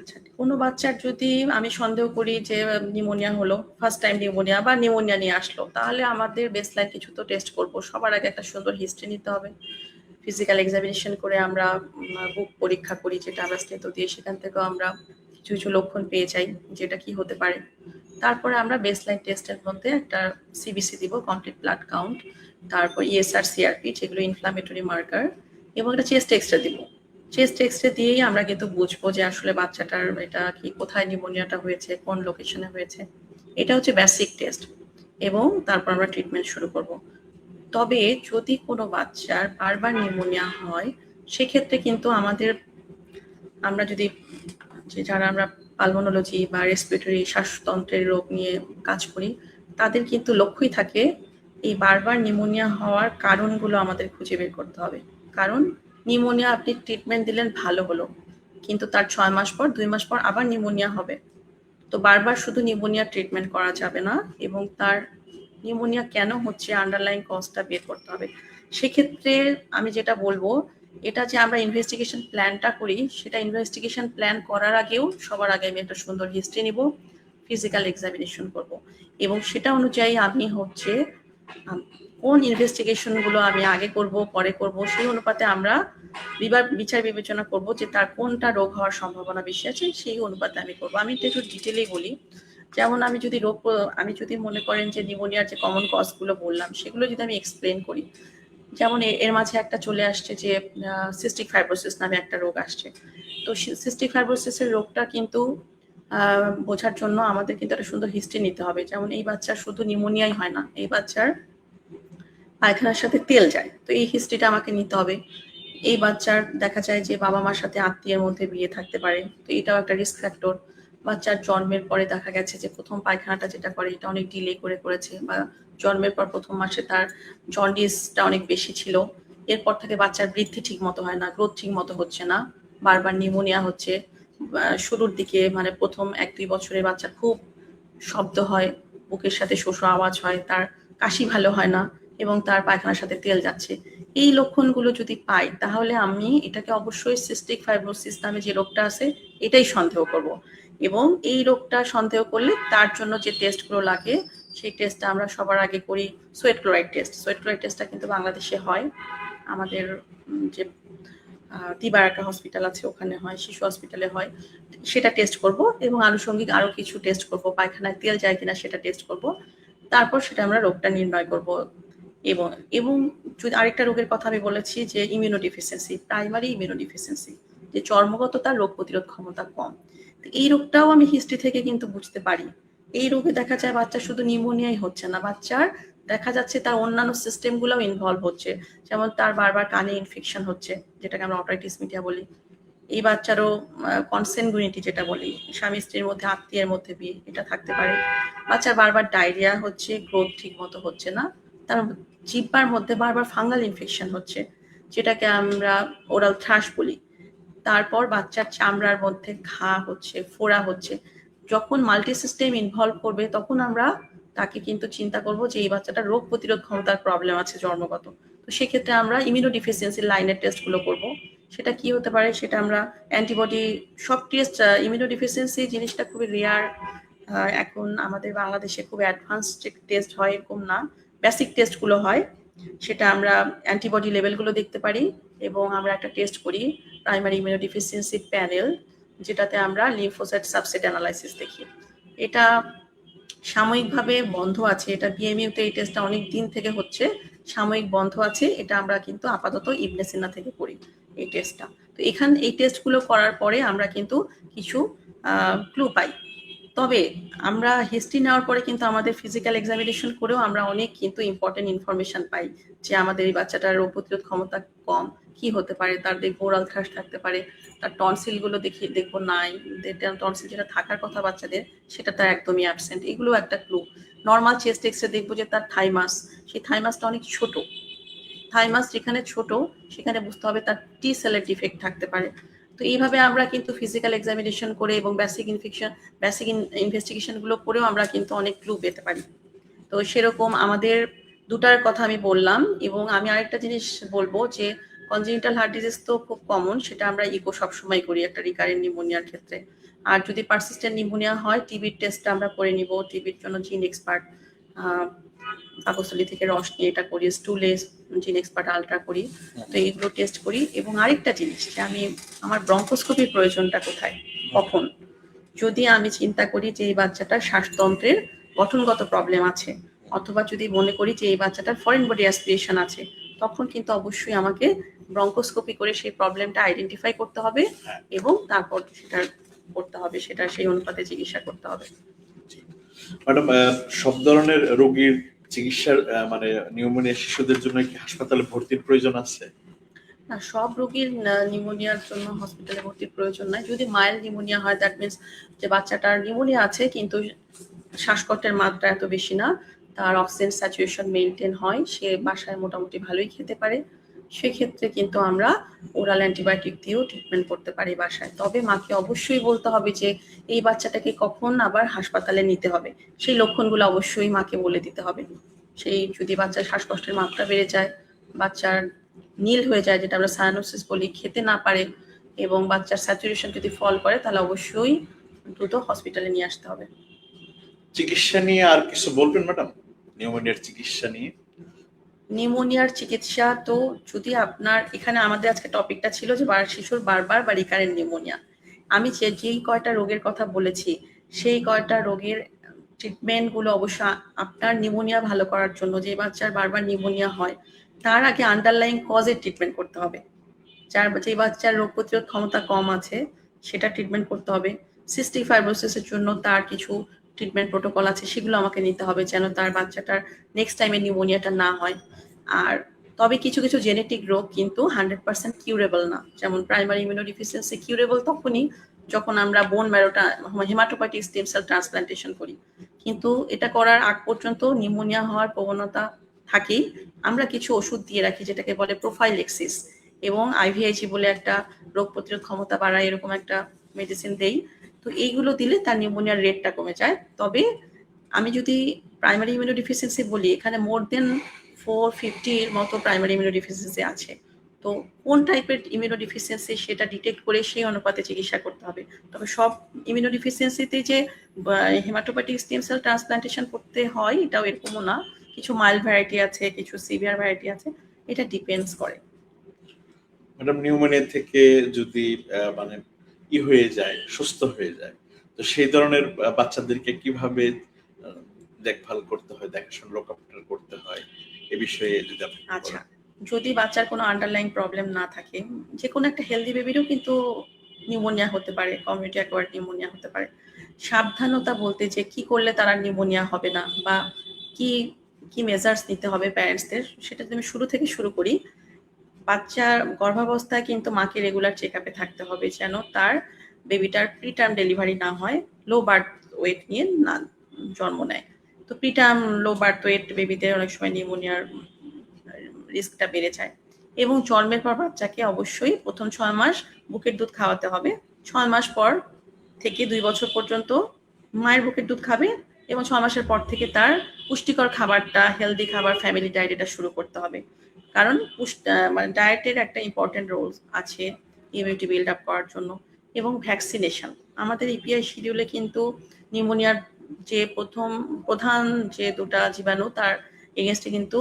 আচ্ছা, কোনো বাচ্চার যদি আমি সন্দেহ করি যে নিউমোনিয়া হলো, ফার্স্ট টাইম নিউমোনিয়া বা নিউমোনিয়া নিয়ে আসলো, তাহলে আমাদের বেসলাইন কিছু তো টেস্ট করব। সবার আগে একটা সুন্দর হিস্ট্রি নিতে হবে। ফিজিক্যাল এক্সামিনেশন করে আমরা বুক পরীক্ষা করি, যেটা আমরা স্টেথো দিয়ে, সেখান থেকেও আমরা কিছু কিছু লক্ষণ পেয়ে যাই যেটা কি হতে পারে। তারপরে আমরা বেসলাইন টেস্টের মধ্যে একটা সিবিসি দিব, কমপ্লিট ব্লাড কাউন্ট, তারপর ইএসআর সিআরপি যেগুলো ইনফ্লামেটরি মার্কার, এবং একটা চেস্ট এক্সরে দিব। চেস্ট এক্সরে দিয়েই আমরা কিন্তু বুঝবো যে আসলে বাচ্চাটার এটা কি, কোথায় নিউমোনিয়াটা হয়েছে, কোন লোকেশনে হয়েছে। এটা হচ্ছে বেসিক টেস্ট এবং তারপর আমরা ট্রিটমেন্ট শুরু করব। তবে যদি কোনো বাচ্চার বারবার নিউমোনিয়া হয়, সেক্ষেত্রে কিন্তু আমরা যদি যারা আমরা পালমোনোলজি বা রেসপিরেটরি শ্বাসতন্ত্রের রোগ নিয়ে কাজ করি, তাদের কিন্তু লক্ষ্যই থাকে এই বারবার নিউমোনিয়া হওয়ার কারণগুলো আমাদের খুঁজে বের করতে হবে। কারণ নিউমোনিয়া আপনি ট্রিটমেন্ট দিলেন, ভালো হলো, কিন্তু তার 6 মাস পর 2 মাস পর আবার নিউমোনিয়া হবে। তো বারবার শুধু নিউমোনিয়া ট্রিটমেন্ট করা যাবে না এবং তার নিউমোনিয়া কেন হচ্ছে আন্ডারলাইন কজটা বের করতে হবে। সেক্ষেত্রে আমি যেটা বলবো, এটা যে আমরা ইনভেস্টিগেশন প্ল্যানটা করি, সেটা ইনভেস্টিগেশন প্ল্যান করার আগেও সবার আগে আমি একটা সুন্দর হিস্ট্রি নিব, ফিজিক্যাল এক্সামিনেশন করব এবং সেটা অনুযায়ী আমি হচ্ছে কোন ইনভেস্টিগেশনগুলো আমি আগে করব পরে করব, সেই অনুপাতে আমরা বিচার বিবেচনা করব যে তার কোনটা রোগ হওয়ার সম্ভাবনা বেশি আছে, সেই অনুপাতে আমি করব। আমি একটু ডিটেলেই বলি। যেমন আমি যদি মনে করেন যে নিউমোনিয়ার যে কমন কজগুলো বললাম সেগুলো যদি আমি এক্সপ্লেন করি, যেমন এর মাঝে একটা চলে আসছে যে সিস্টিক ফাইব্রোসিস নামে একটা রোগ আসছে। তো সিস্টিক ফাইব্রোসিসের রোগটা কিন্তু বোঝার জন্য আমাদের কিন্তু একটা সুন্দর হিস্ট্রি নিতে হবে। যেমন এই বাচ্চার শুধু নিউমোনিয়াই হয় না, এই বাচ্চার পায়খানার সাথে তেল যায়, তো এই হিস্ট্রিটা আমাকে নিতে হবে। এই বাচ্চার দেখা যায় যে বাবা মার সাথে আত্মীয়ের মধ্যে বিয়ে থাকতে পারে, তো এটাও একটা রিস্ক ফ্যাক্টর। বাচ্চার জন্মের পরে দেখা গেছে যে প্রথম পায়খানাটা যেটা করে এটা অনেক ডিলে করেছে, বা জন্মের পর প্রথম মাসে তার জন্ডিসটা অনেক বেশি ছিল, এরপর থেকে বাচ্চার বৃদ্ধি ঠিক মতো হয় না, গ্রোথ ঠিক মতো হচ্ছে না, বারবার নিউমোনিয়া হচ্ছে। শুরুর দিকে প্রথম 1-2 বছরে বাচ্চার খুব শব্দ হয়, বুকের সাথে শোষো আওয়াজ হয়, তার কাশি ভালো হয় না এবং তার পায়খানার সাথে তেল যাচ্ছে। এই লক্ষণগুলো যদি পাই তাহলে আমি এটাকে অবশ্যই সিস্টিক ফাইব্রোসিস নামে যে রোগটা আছে এটাই সন্দেহ করব এবং এই রোগটা সন্দেহ করলে তার জন্য যে টেস্টগুলো লাগে সেই টেস্টটা আমরা সবার আগে করি। সোয়েট ক্লোরাইড টেস্টটা কিন্তু বাংলাদেশে হয়, আমাদের যে তিবারাকা হসপিটাল আছে ওখানে হয়, শিশু হসপিটালে হয়। সেটা টেস্ট করব এবং আনুষঙ্গিক আরো কিছু টেস্ট করব, পায়খানায় তেল যায় কিনা সেটা টেস্ট করব। তারপর সেটা আমরা রোগটা নির্ণয় করব। এবং এবং যদি আরেকটা রোগের কথা আমি বলেছি যে ইমিউনোডিফিসিয়েন্সি, প্রাইমারি ইমিউনোডিফিসিয়েন্সি, যে জন্মগত তার রোগ প্রতিরোধ ক্ষমতা কম। এই রোগটাও আমি হিস্ট্রি থেকে কিন্তু বুঝতে পারি। এই রোগে দেখা যায় বাচ্চা শুধু নিউমোনিয়াই হচ্ছে না, বাচ্চার দেখা যাচ্ছে তার অন্যান্য সিস্টেমগুলোও ইনভলভ হচ্ছে। যেমন তার বারবার কানে ইনফেকশন হচ্ছে, যেটাকে আমরা অটাইটিস মিডিয়া বলি। এই বাচ্চারও কনসেনগুইনিটি যেটা বলি, স্বামী স্ত্রীর মধ্যে আত্মীয়ের মধ্যে বিয়ে, এটা থাকতে পারে। বাচ্চার বারবার ডায়রিয়া হচ্ছে, গ্রোথ ঠিক মতো হচ্ছে না, তার জিহ্বার মধ্যে বারবার ফাঙ্গাল ইনফেকশন হচ্ছে, যেটাকে আমরা ওরাল থ্রাশ বলি। তারপর বাচ্চার চামড়ার মধ্যে ঘা হচ্ছে, ফোড়া হচ্ছে। যখন মাল্টি সিস্টেম ইনভলভ করবে তখন আমরা তাকে কিন্তু চিন্তা করব যে এই বাচ্চাটার রোগ প্রতিরোধ ক্ষমতার প্রবলেম আছে জন্মগত। তো সেক্ষেত্রে আমরা ইমিউনোডিফিসিয়েন্সি লাইনের টেস্টগুলো করব। সেটা কি হতে পারে? সেটা আমরা অ্যান্টিবডি, সব টেস্ট, ইমিউনোডিফিসিয়েন্সি জিনিসটা খুবই রেয়ার। এখন আমাদের বাংলাদেশে খুব অ্যাডভান্স টেস্ট হয় এরকম না, বেসিক টেস্টগুলো হয়। সেটা আমরা অ্যান্টিবডি লেভেলগুলো দেখতে পারি এবং আমরা একটা টেস্ট করি প্রাইমারি ইমিউনোডিফিসিয়েন্সি প্যানেল, যেটাতে আমরা লিম্ফোসাইট সাবসেট অ্যানালাইসিস দেখি। এটা সাময়িকভাবে বন্ধ আছে, এটা বিএমইউতে এই টেস্টটা অনেক দিন থেকে হচ্ছে, সাময়িক বন্ধ আছে। এটা আমরা কিন্তু আপাতত ইবনে সিনা থেকে করি এই টেস্টটা। তো এই টেস্টগুলো করার পরে আমরা কিন্তু কিছু ক্লু পাই। তবে আমরা হিস্ট্রি নেওয়ার পরে কিন্তু আমাদের ফিজিক্যাল এক্সামিনেশন করেও আমরা অনেক কিন্তু ইম্পর্টেন্ট ইনফরমেশন পাই যে আমাদের এই বাচ্চাটার রোগ প্রতিরোধ ক্ষমতা কম, কি হতে পারে, তার দেখবো ওরাল থ্রাশ থাকতে পারে, তার টনসিলগুলো দেখবো নাই, টনসিল যেটা থাকার কথা বাচ্চাদের সেটা তার একদমই অ্যাবসেন্ট। এগুলো একটা ক্লু। নর্মাল চেস্ট এক্সরে দেখবো যে তার থাইমাস, সেই থাইমাসটা অনেক ছোট। থাইমাস যেখানে ছোট সেখানে বুঝতে হবে তার টি সেলের ডিফেক্ট থাকতে পারে। তো এইভাবে আমরা কিন্তু ফিজিক্যাল এক্সামিনেশন করে এবং বেসিক ইনভেস্টিগেশনগুলো করেও আমরা কিন্তু অনেক ক্লু পেতে পারি। তো সেরকম আমাদের দুটার কথা আমি বললাম, এবং আমি আরেকটা জিনিস বলবো যে কনজেনিটাল হার্ট ডিজিজ তো খুব কমন, সেটা আমরা ইকো সবসময় করি একটা রিকারেন্ট নিউমোনিয়ার ক্ষেত্রে। আর যদি পারসিস্টেন্ট নিউমোনিয়া হয়, টিবির টেস্টটা আমরা করে নিব। টিবির জন্য জিন এক্সপার্ট পাকস্থলী থেকে রস নিয়ে এটা করি, স্টুলে জিন এক্সপার্ট আলট্রা করি। তো এইগুলো টেস্ট করি। এবং আরেকটা জিনিস যে আমার ব্রঙ্কোস্কোপির প্রয়োজনটা কোথায়, কখন? যদি আমি চিন্তা করি যে এই বাচ্চাটার শ্বাসতন্ত্রের গঠনগত প্রবলেম আছে, অথবা যদি মনে করি যে এই বাচ্চাটার ফরেন বডি অ্যাসপিরেশন আছে, তখন কিন্তু অবশ্যই আমাকে ব্রঙ্কোস্কোপি করে সেই প্রবলেমটা আইডেন্টিফাই করতে হবে এবং তারপর সেটা করতে হবে, সেটা সেই অনুপাতে চিকিৎসা করতে হবে। ম্যাডাম, সব ধরনের রোগীর চিকিৎসার মানে নিউমোনিয়া শিশুদের জন্য কি হাসপাতালে ভর্তির প্রয়োজন আছে? না, সব রোগীর নিউমোনিয়ার জন্য হসপিটালে ভর্তির প্রয়োজন নাই। যদি মাইল্ড নিউমোনিয়া হয়, দ্যাট মিনস যে বাচ্চাটার নিউমোনিয়া আছে কিন্তু শ্বাসকষ্টের মাত্রা এত বেশি না, তার অক্সিজেন স্যাচুরেশন মেনটেন হয়, সে বাসায় মোটামুটি ভালোই খেতে পারে, সেক্ষেত্রে কিন্তু আমরা ওরাল অ্যান্টিবায়োটিক দিয়েও ট্রিটমেন্ট করতে পারি বাসায়। তবে মাকে অবশ্যই বলতে হবে যে এই বাচ্চাটাকে কখন আবার হাসপাতালে নিতে হবে, সেই লক্ষণগুলো অবশ্যই মাকে বলে দিতে হবে। সেই যদি বাচ্চার শ্বাসকষ্টের মাত্রা বেড়ে যায়, বাচ্চার নীল হয়ে যায়, যেটা আমরা সায়ানোসিস বলি, খেতে না পারে, এবং বাচ্চার স্যাচুরেশন যদি ফল করে, তাহলে অবশ্যই দ্রুত হসপিটালে নিয়ে আসতে হবে। চিকিৎসা নিয়ে আর কিছু বলবেন ম্যাডাম, নিউমোনিয়ার চিকিৎসা নিয়ে? নিউমোনিয়ার চিকিৎসা তো, যদি আপনার এখানে আমাদের আজকে টপিকটা ছিল যে শিশুর বারবার বা রিকারেন্ট নিউমোনিয়া, আমি যেই কয়টা রোগের কথা বলেছি সেই কয়টা রোগের ট্রিটমেন্টগুলো অবশ্য আপনার নিউমোনিয়া ভালো করার জন্য, যে বাচ্চার বারবার নিউমোনিয়া হয় তার আগে আন্ডারলাইং কজের ট্রিটমেন্ট করতে হবে। যে বাচ্চার রোগ প্রতিরোধ ক্ষমতা কম আছে সেটা ট্রিটমেন্ট করতে হবে। সিস্টিক ফাইব্রোসিসের জন্য তার কিছু ট্রিটমেন্ট প্রোটোকল আছে, সেগুলো আমাকে নিতে হবে যেন তার বাচ্চাটার নেক্সট টাইমে নিউমোনিয়াটা না হয়। আর তবে কিছু কিছু জেনেটিক রোগ কিন্তু 100% কিউরেবল না, যেমন প্রাইমারি ইমিউনোডিফিসিয়েন্সি কিউরেবল তখনই যখন আমরা বোন ম্যারোটা হেমাটোপয়েটিক স্টেম সেল ট্রান্সপ্লান্টেশন করি, কিন্তু এটা করার আগ পর্যন্ত নিউমোনিয়া হওয়ার প্রবণতা থাকেই। আমরা কিছু ওষুধ দিয়ে রাখি যেটাকে বলে প্রোফাইলেক্সিস, এবং আইভিআইজি বলে একটা রোগ প্রতিরোধ ক্ষমতা বাড়ায় এরকম একটা মেডিসিন দেই। তো এইগুলো দিলে তার নিউমোনিয়ার রেটটা কমে যায়। তবে আমি যদি প্রাইমারি ইমিউনোডিফিসিয়েন্সি বলি, এখানে মোর দেন 450 এর মতো প্রাইমারি ইমিউনোডিফিসিয়েন্সি আছে। তো কোন টাইপের ইমিউনোডিফিসিয়েন্সি সেটা ডিটেক্ট করে সেই অনুপাতে চিকিৎসা করতে হবে। তবে সব ইমিউনোডিফিসিয়েন্সিতে যে হেমাটোপয়েটিক স্টেম সেল ট্রান্সপ্লান্টেশন করতে হয় এটাও এরকমও না, কিছু মাইল্ড ভ্যারাইটি আছে, কিছু সিভিয়ার ভ্যারাইটি আছে, এটা ডিপেন্ডস করে। ম্যাডাম, নিউমোনিয়া থেকে যদি মানে হয়ে যায়, সুস্থ হয়ে যায়, তো সেই ধরনের বাচ্চাদেরকে কিভাবে দেখভাল করতে হয়, দেখাশোনা লোকআপটার করতে হয়, এ বিষয়ে যদি আপনি আচ্ছা, যদি বাচ্চার কোনো আন্ডারলাইং প্রবলেম না থাকে, যে কোনো একটা হেলদি বেবিরও কিন্তু নিউমোনিয়া হতে পারে, কমিউনিটি অ্যাকোয়ার্ড নিউমোনিয়া হতে পারে। সাবধানতা বলতে যে কি করলে তারা নিউমোনিয়া হবে না, বা কি কি মেজার্স নিতে হবে প্যারেন্টসদের, সেটা যদি আমি শুরু থেকে শুরু করি। বাচ্চার গর্ভাবস্থায় কিন্তু মাকে রেগুলার চেক আপে থাকতে হবে যেন তার বেবিটার প্রিটার্ম ডেলিভারি না হয়, লো বার্থ ওয়েট নিয়ে না জন্ম নেয়। তো প্রিটার্ম লো বার্থ ওয়েট বেবিদের অনেক সময় নিউমোনিয়ার রিস্কটা বেড়ে যায়। এবং জন্মের পর বাচ্চাকে অবশ্যই প্রথম 6 মাস বুকের দুধ খাওয়াতে হবে। 6 মাস পর থেকে 2 বছর পর্যন্ত মায়ের বুকের দুধ খাবে এবং 6 মাসের পর থেকে তার পুষ্টিকর খাবারটা, হেলদি খাবার, ফ্যামিলি ডায়েট এটা শুরু করতে হবে। কারণ মানে ডায়েটের একটা ইম্পর্টেন্ট রোল আছে ইমিউনিটি বিল্ড আপ করার জন্য। এবং ভ্যাকসিনেশন, আমাদের ইপিআই শিডিউলে কিন্তু নিউমোনিয়ার যে প্রধান যে দুটা জীবাণু তার এগেনস্টে কিন্তু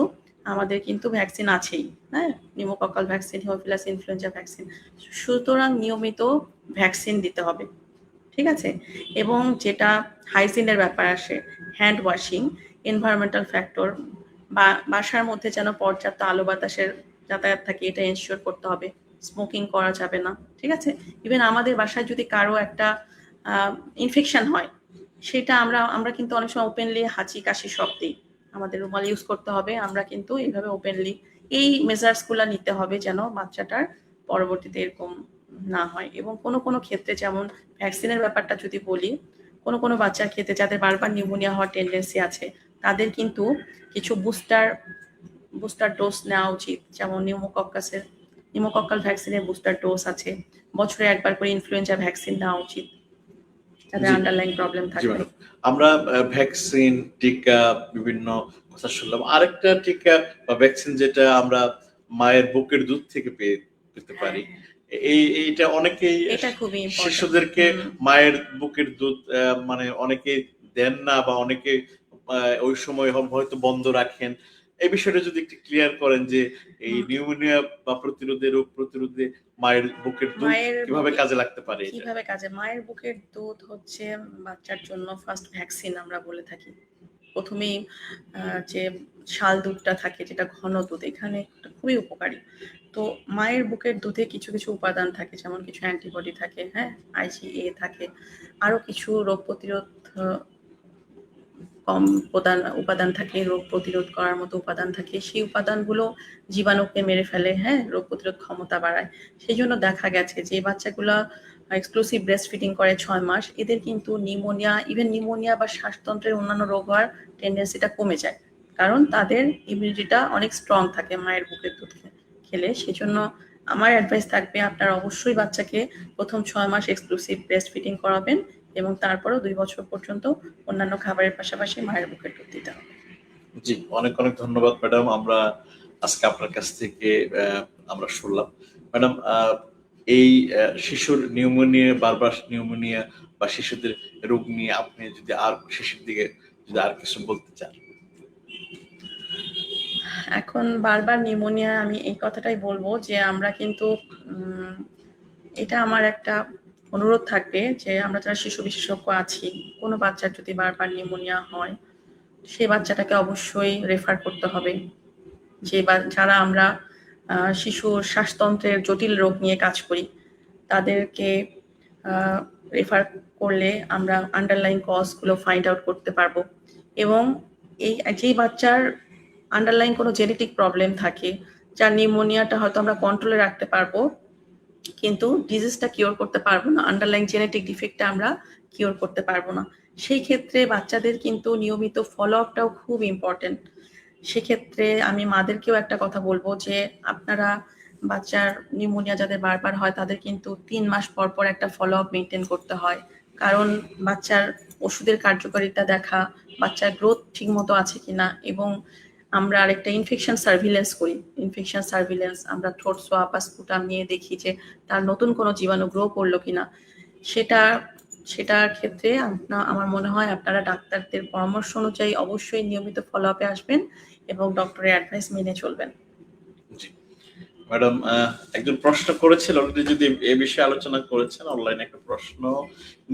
আমাদের কিন্তু ভ্যাকসিন আছেই, হ্যাঁ, pneumococcal vaccine, haemophilus influenza vaccine. সুতরাং নিয়মিত ভ্যাকসিন দিতে হবে, ঠিক আছে। এবং যেটা হাইজিনের ব্যাপার আসে, হ্যান্ড ওয়াশিং, এনভায়রনমেন্টাল ফ্যাক্টর, বা বাসার মধ্যে যেন পর্যাপ্ত আলো বাতাসের যাতায়াত থাকে এটা এনশিওর করতে হবে। স্মোকিং করা যাবে না, ঠিক আছে। ইভেন আমাদের বাসায় যদি কারো একটা ইনফেকশন হয়, সেটা আমরা কিন্তু অনেক সময় ওপেনলি হাঁচি কাশি সব দিই, আমাদের রুমাল ইউজ করতে হবে। আমরা কিন্তু এইভাবে ওপেনলি এই মেজার্সগুলো নিতে হবে যেন বাচ্চাটার পরবর্তীতে এরকম না হয়। এবং কোনো ক্ষেত্রে, যেমন ভ্যাকসিনের ব্যাপারটা যদি বলি, কোনো বাচ্চার ক্ষেত্রে যাদের বারবার নিউমোনিয়া হওয়ার টেন্ডেন্সি আছে তাদের কিন্তু কিছু বুস্টার ডোজ নেওয়া উচিত। যেমন নিউমোকক্কাল ভ্যাকসিনের বুস্টার ডোজ আছে, বছরে একবার করে ইনফ্লুয়েঞ্জা ভ্যাকসিন নেওয়া উচিত যাদের আন্ডারলাইন প্রবলেম থাকবে। আমরা ভ্যাকসিন, টিকা, বিভিন্ন কথা শুনলাম। আরেকটা টিকা বা ভ্যাকসিন যেটা আমরা মায়ের বুকের দুধ থেকে পেতে পারি, এইটা অনেকেই শিশুদেরকে মায়ের বুকের দুধ মানে অনেকে দেন না, বা অনেকে ওই সময় হয়তো বন্ধ রাখেন। এই বিষয়টা যদি একটু ক্লিয়ার করেন যে এই নিউমোনিয়া বা রোগ প্রতিরোধে মায়ের বুকের দুধ কিভাবে কাজে লাগতে পারে। মায়ের বুকের দুধ হচ্ছে বাচ্চার জন্য ফার্স্ট ভ্যাকসিন আমরা বলে থাকি। প্রথমেই যে শাল দুধটা থাকে, যেটা ঘন দুধ, এখানে খুবই উপকারী। তো মায়ের বুকের দুধে কিছু উপাদান থাকে, যেমন কিছু অ্যান্টিবডি থাকে, হ্যাঁ, IgA থাকে, আরো কিছু রোগ প্রতিরোধ উপাদান থাকে, রোগ প্রতিরোধ করার মতো উপাদান থাকে। সেই উপাদানগুলো জীবাণুকে মেরে ফেলে, হ্যাঁ, রোগ প্রতিরোধ ক্ষমতা বাড়ায়। সেই জন্য দেখা গেছে যে বাচ্চাগুলো এক্সক্লুসিভ ব্রেস্ট ফিডিং করে 6 মাস, এদের কিন্তু নিউমোনিয়া বা শ্বাসতন্ত্রের অন্যান্য রোগ হওয়ার টেন্ডেন্সিটা কমে যায়, কারণ তাদের ইমিউনিটিটা অনেক স্ট্রং থাকে মায়ের বুকের দুধ খেলে। সেজন্য আমার অ্যাডভাইস থাকবে, আপনারা অবশ্যই বাচ্চাকে প্রথম 6 মাস এক্সক্লুসিভ ব্রেস্ট ফিডিং করাবেন এবং তারপরও 2 বছর পর্যন্ত অন্যান্য খাবারের পাশাপাশি মায়ের বুকের দুধ দিতে হবে। জি, অনেক ধন্যবাদ ম্যাডাম। আমরা আজকে আপনার কাছ থেকে আমরা শুনলাম ম্যাডাম, এই শিশুর বারবার নিউমোনিয়া বা শিশুদের রোগ নিয়ে আপনি যদি আর শেষের দিকে যদি আর কিছু বলতে চান। এখন বারবার নিউমোনিয়া আমি এই কথাটাই বলবো যে আমরা কিন্তু এটা আমার একটা অনুরোধ থাকবে যে আমরা যারা শিশু বিশেষজ্ঞ আছি, কোনো বাচ্চার যদি বারবার নিউমোনিয়া হয়, সেই বাচ্চাটাকে অবশ্যই রেফার করতে হবে। যারা আমরা শিশুর শ্বাসতন্ত্রের জটিল রোগ নিয়ে কাজ করি, তাদেরকে রেফার করলে আমরা আন্ডারলাইন কজগুলো ফাইন্ড আউট করতে পারবো। এবং যেই বাচ্চার আন্ডারলাইন কোনো জেনেটিক প্রবলেম থাকে, যার নিউমোনিয়াটা হয়তো আমরা কন্ট্রোলে রাখতে পারবো কিন্তু ডিজিজটা কিওর করতে পারবো না, আন্ডারলাইন জেনেটিক ডিফেক্টটা আমরা কিওর করতে পারবো না, সেই ক্ষেত্রে বাচ্চাদের কিন্তু নিয়মিত ফলো আপটাও খুব ইম্পর্টেন্ট। সেক্ষেত্রে আমি মাদেরকেও একটা কথা বলবো যে আপনারা বাচ্চার নিউমোনিয়া যাদের বারবার হয় তাদের কিন্তু 3 মাস পর একটা ফলো আপ মেনটেন করতে হয়, কারণ বাচ্চার ওষুধের কার্যকারিতা দেখা, বাচ্চার গ্রোথ ঠিক মতো আছে কিনা। এবং আমরা আরেকটা ইনফেকশন সার্ভিলেন্স আমরা থ্রোট সোয়াব বা স্পুটাম নিয়ে দেখি যে তার নতুন কোনো জীবাণু গ্রো করলো কিনা। সেটার ক্ষেত্রে আমার মনে হয় আপনারা ডাক্তারদের পরামর্শ অনুযায়ী অবশ্যই নিয়মিত ফলো আপে আসবেন এবং ডক্টরের অ্যাডভাইস মেনে চলবেন। ম্যাডাম, একজন প্রশ্ন করেছিল, অলরেডি যদি এ বিষয়ে আলোচনা করেছেন, অনলাইনে একটা প্রশ্ন,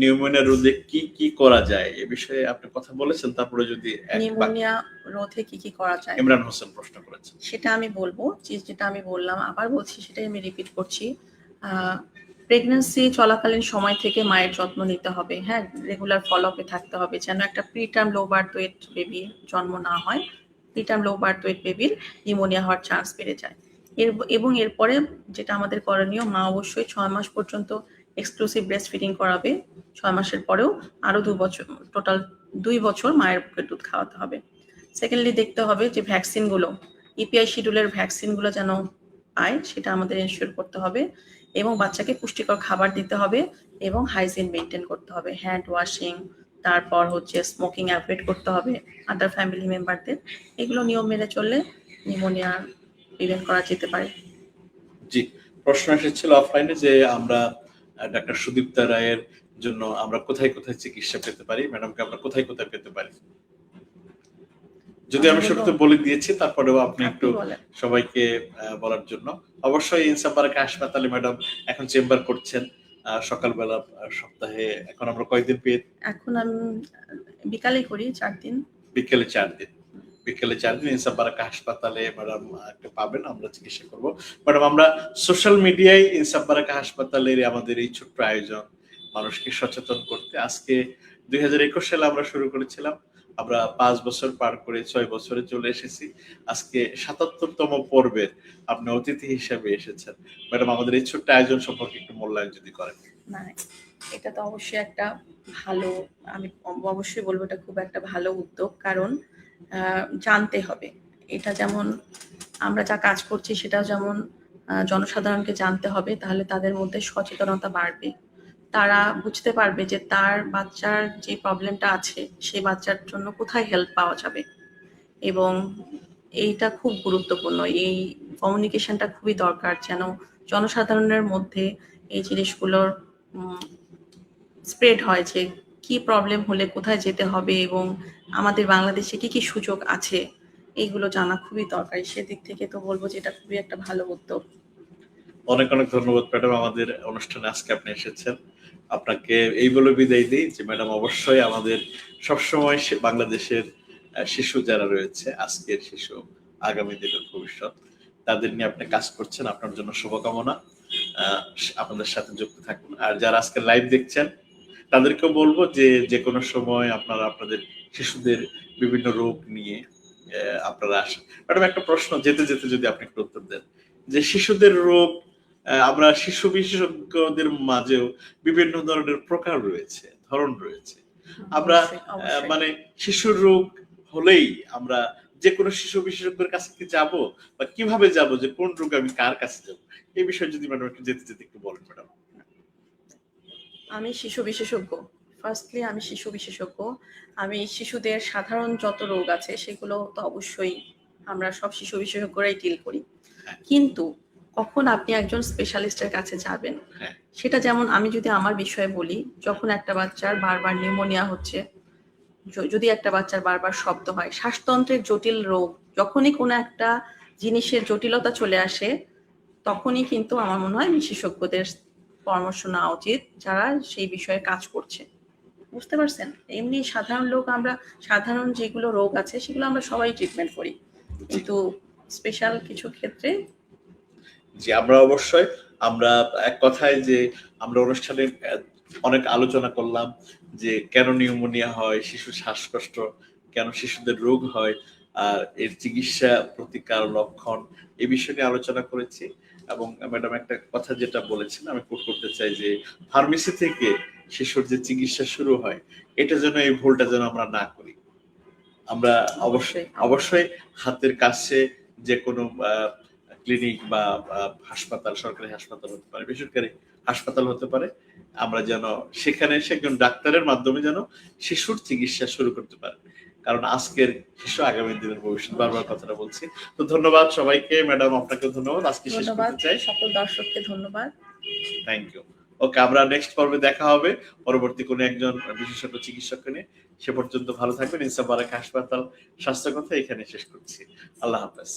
নিউমোনিয়া রোধে কি করা যায়, এ বিষয়ে আপনি কথা বলেছেন। তারপরে যদি নিউমোনিয়া রোধে কি করা যায়, ইমরান হোসেন প্রশ্ন করেছেন, সেটা আমি বলবো। যেটা আমি বললাম আবার বলছি, সেটাই আমি রিপিট করছি। প্রেগন্যান্সি চলাকালীন সময় থেকে মায়ের যত্ন নিতে হবে, হ্যাঁ, রেগুলার ফলো আপে থাকতে হবে যেন একটা প্রিটার্ম লো বার্থ ওয়েট বেবির জন্ম না হয়। প্রিটার্ম লো বার্থ ওয়েট বেবির নিউমোনিয়া হওয়ার চান্স বেড়ে যায়। এবং এরপরে যেটা আমাদের করণীয়, মা অবশ্যই 6 মাস পর্যন্ত এক্সক্লুসিভ ব্রেস্ট ফিডিং করাবে। 6 মাসের পরেও আরো 2 বছর, টোটাল 2 বছর মায়ের বুকের দুধ খাওয়াতে হবে। সেকেন্ডলি দেখতে হবে যে ভ্যাকসিনগুলো, ইপিআই শিডিউলের ভ্যাকসিনগুলো যেন পায় সেটা আমাদের এনশিওর করতে হবে, এবং বাচ্চাকে পুষ্টিকর খাবার দিতে হবে এবং হাইজিন মেনটেন করতে হবে, হ্যান্ড ওয়াশিং, তারপর হচ্ছে স্মোকিং অ্যাভয়েড করতে হবে আদার ফ্যামিলি মেম্বারদের। এগুলো নিয়ম মেনে চললে নিউমোনিয়া প্রিভেন্ট করা যেতে পারে। জি, প্রশ্ন এসেছিল অফলাইনে যে আমরা ডাক্তার সুদীপ্তা রায়ের জন্য আমরা কোথায় কোথায় চিকিৎসা পেতে পারি, ম্যাডামকে আমরা কোথায় কোথায় পেতে পারি? যদি আমি শুরুতে বলে দিয়েছি, তারপরেও আপনি একটু সবাইকে বলার জন্য। অবশ্যই ইনসাফ বারাকা হাসপাতালে ম্যাডাম এখন চেম্বার করছেন সকালবেলা, সপ্তাহে এখন আমরা কয়দিন পেয়ে? এখন আমি বিকালে করি 4 দিন। বিকেলে 4 দিন। বিকেলে 4 দিন ইনসাফ বারাকা হাসপাতালে ম্যাডাম একটা পাবেন, আমরা চিকিৎসা করব। ম্যাডাম আমরা সোশ্যাল মিডিয়ায় ইনসাফ বারাকা হাসপাতালের আমাদের এই ছোট্ট আয়োজন মানুষকে সচেতন করতে, আজকে 2021 সালে আমরা শুরু করেছিলাম, আমরা 5 বছর পার করে 6 বছরে চলে এসেছি। আজকে 77তম পর্বের আপনি অতিথি হিসেবে এসেছেন। ম্যাডাম আমাদের এই ছোট্ট আয়োজন সম্পর্কে একটু মূল্যায়ন যদি করেন। না, এটা তো অবশ্যই একটা ভালো, আমি অবশ্যই বলবো এটা খুব একটা ভালো উদ্যোগ, কারণ জানতে হবে। এটা যেমন আমরা যা কাজ করছি সেটাও যেমন জনসাধারণকে জানতে হবে, তাহলে তাদের মধ্যে সচেতনতা বাড়বে, তারা বুঝতে পারবে যে তার বাচ্চার যে প্রবলেমটা আছে সেই বাচ্চার জন্য কোথায় হেল্প পাওয়া যাবে। এবং এইটা খুব গুরুত্বপূর্ণ, এই কমিউনিকেশনটা খুবই দরকার, যেন জনসাধারণের মধ্যে এই জিনিসগুলোর স্প্রেড হয় যে কি প্রবলেম হলে কোথায় যেতে হবে এবং আমাদের বাংলাদেশে কি কি সুযোগ আছে, এইগুলো জানা খুবই দরকারি। সেদিক থেকে তো বলবো যে এটা খুবই একটা ভালো উদ্যোগ। অনেক অনেক ধন্যবাদ ম্যাডাম, আমাদের অনুষ্ঠানে আজকে আপনি এসেছেন। আপনাকে এই বলে বিদায় দিই যে ম্যাডাম অবশ্যই আমাদের সবসময় বাংলাদেশের শিশু যারা রয়েছে, আজকের শিশু আগামী দিনের ভবিষ্যৎ, তাদের নিয়ে আপনি কাজ করছেন। আপনার জন্য শুভকামনা, আপনাদের সাথে যুক্ত থাকুন। আর যারা আজকে লাইভ দেখছেন তাদেরকেও বলবো যে যে কোনো সময় আপনারা আপনাদের শিশুদের বিভিন্ন রোগ নিয়ে আপনারা আসেন। ম্যাডাম একটা প্রশ্ন যেতে যেতে যদি আপনি একটু উত্তর দেন, যে শিশুদের রোগ, আমরা শিশু বিশেষজ্ঞদের মাঝেও বিভিন্ন ধরনের প্রকার রয়েছে, ধরন রয়েছে। আমরা মানে শিশুর রোগ হলেই আমরা যে কোনো শিশু বিশেষজ্ঞের কাছে কি যাব, বা কিভাবে যাব, যে কোন রোগ আমি কার কাছে যাব, এই বিষয়ে যদি ম্যাডাম একটু যেতে যেতে একটু বলেন। ম্যাডাম আমি শিশু বিশেষজ্ঞ, ফার্স্টলি আমি শিশু বিশেষজ্ঞ। আমি শিশুদের সাধারণ যত রোগ আছে সেগুলো তো অবশ্যই আমরা সব শিশু বিশেষজ্ঞরাই ডিল করি, কিন্তু কখন আপনি একজন স্পেশালিস্টের কাছে যাবেন সেটা, যেমন আমি যদি আমার বিষয়ে বলি, যখন একটা বাচ্চার বারবার নিউমোনিয়া হচ্ছে, যদি একটা বাচ্চার বারবার শব্দ হয়, শ্বাসতন্ত্রের জটিল রোগ, যখনই কোনো একটা জিনিসের জটিলতা চলে আসে, তখনই কিন্তু আমার মনে হয় বিশেষজ্ঞদের পরামর্শ নেওয়া উচিত, যারা সেই বিষয়ে কাজ করছে। বুঝতে পারছেন? এমনি সাধারণ লোক, আমরা সাধারণ যেগুলো রোগ আছে সেগুলো আমরা সবাই ট্রিটমেন্ট করি, কিন্তু স্পেশাল কিছু ক্ষেত্রে জি, আমরা অবশ্যই, আমরা এক কথায় যে আমরা অনুষ্ঠানে অনেক আলোচনা করলাম যে কেন নিউমোনিয়া হয়, শিশু শ্বাসকষ্ট কেন, শিশুদের রোগ হয়, আর এর চিকিৎসা, প্রতিকার, লক্ষণ, এই বিষয় নিয়ে আলোচনা করেছি। এবং ম্যাডাম একটা কথা যেটা বলেছেন আমি কোট করতে চাই, যে ফার্মেসি থেকে শিশুর যে চিকিৎসা শুরু হয়, এটা যেন, এই ভুলটা যেন আমরা না করি। আমরা অবশ্যই হাতের কাছে যে কোনো ক্লিনিক বা হাসপাতাল, সরকারি হাসপাতাল হতে পারে, বেসরকারি হাসপাতাল হতে পারে, আমরা যেন সেখানে এসে একজন ডাক্তারের মাধ্যমে যেন শিশুর চিকিৎসা শুরু করতে পারে, কারণ আজকের শিশু আগামী দিনের ভবিষ্যৎ। বারবার কথাটা বলছি। তো ধন্যবাদ সবাইকে। ম্যাডাম আপনাকে ধন্যবাদ। আজকে শেষ করতে চাই। সকল দর্শককে ধন্যবাদ। Thank you. ওকে, আমরা নেক্সট পর্বে দেখা হবে পরবর্তী কোনো একজন বিশেষজ্ঞ চিকিৎসককে নিয়ে। সে পর্যন্ত ভালো থাকবেন। ইনসাফ বারাকা হাসপাতাল স্বাস্থ্য কথা এখানে শেষ করছি। আল্লাহ হাফেজ।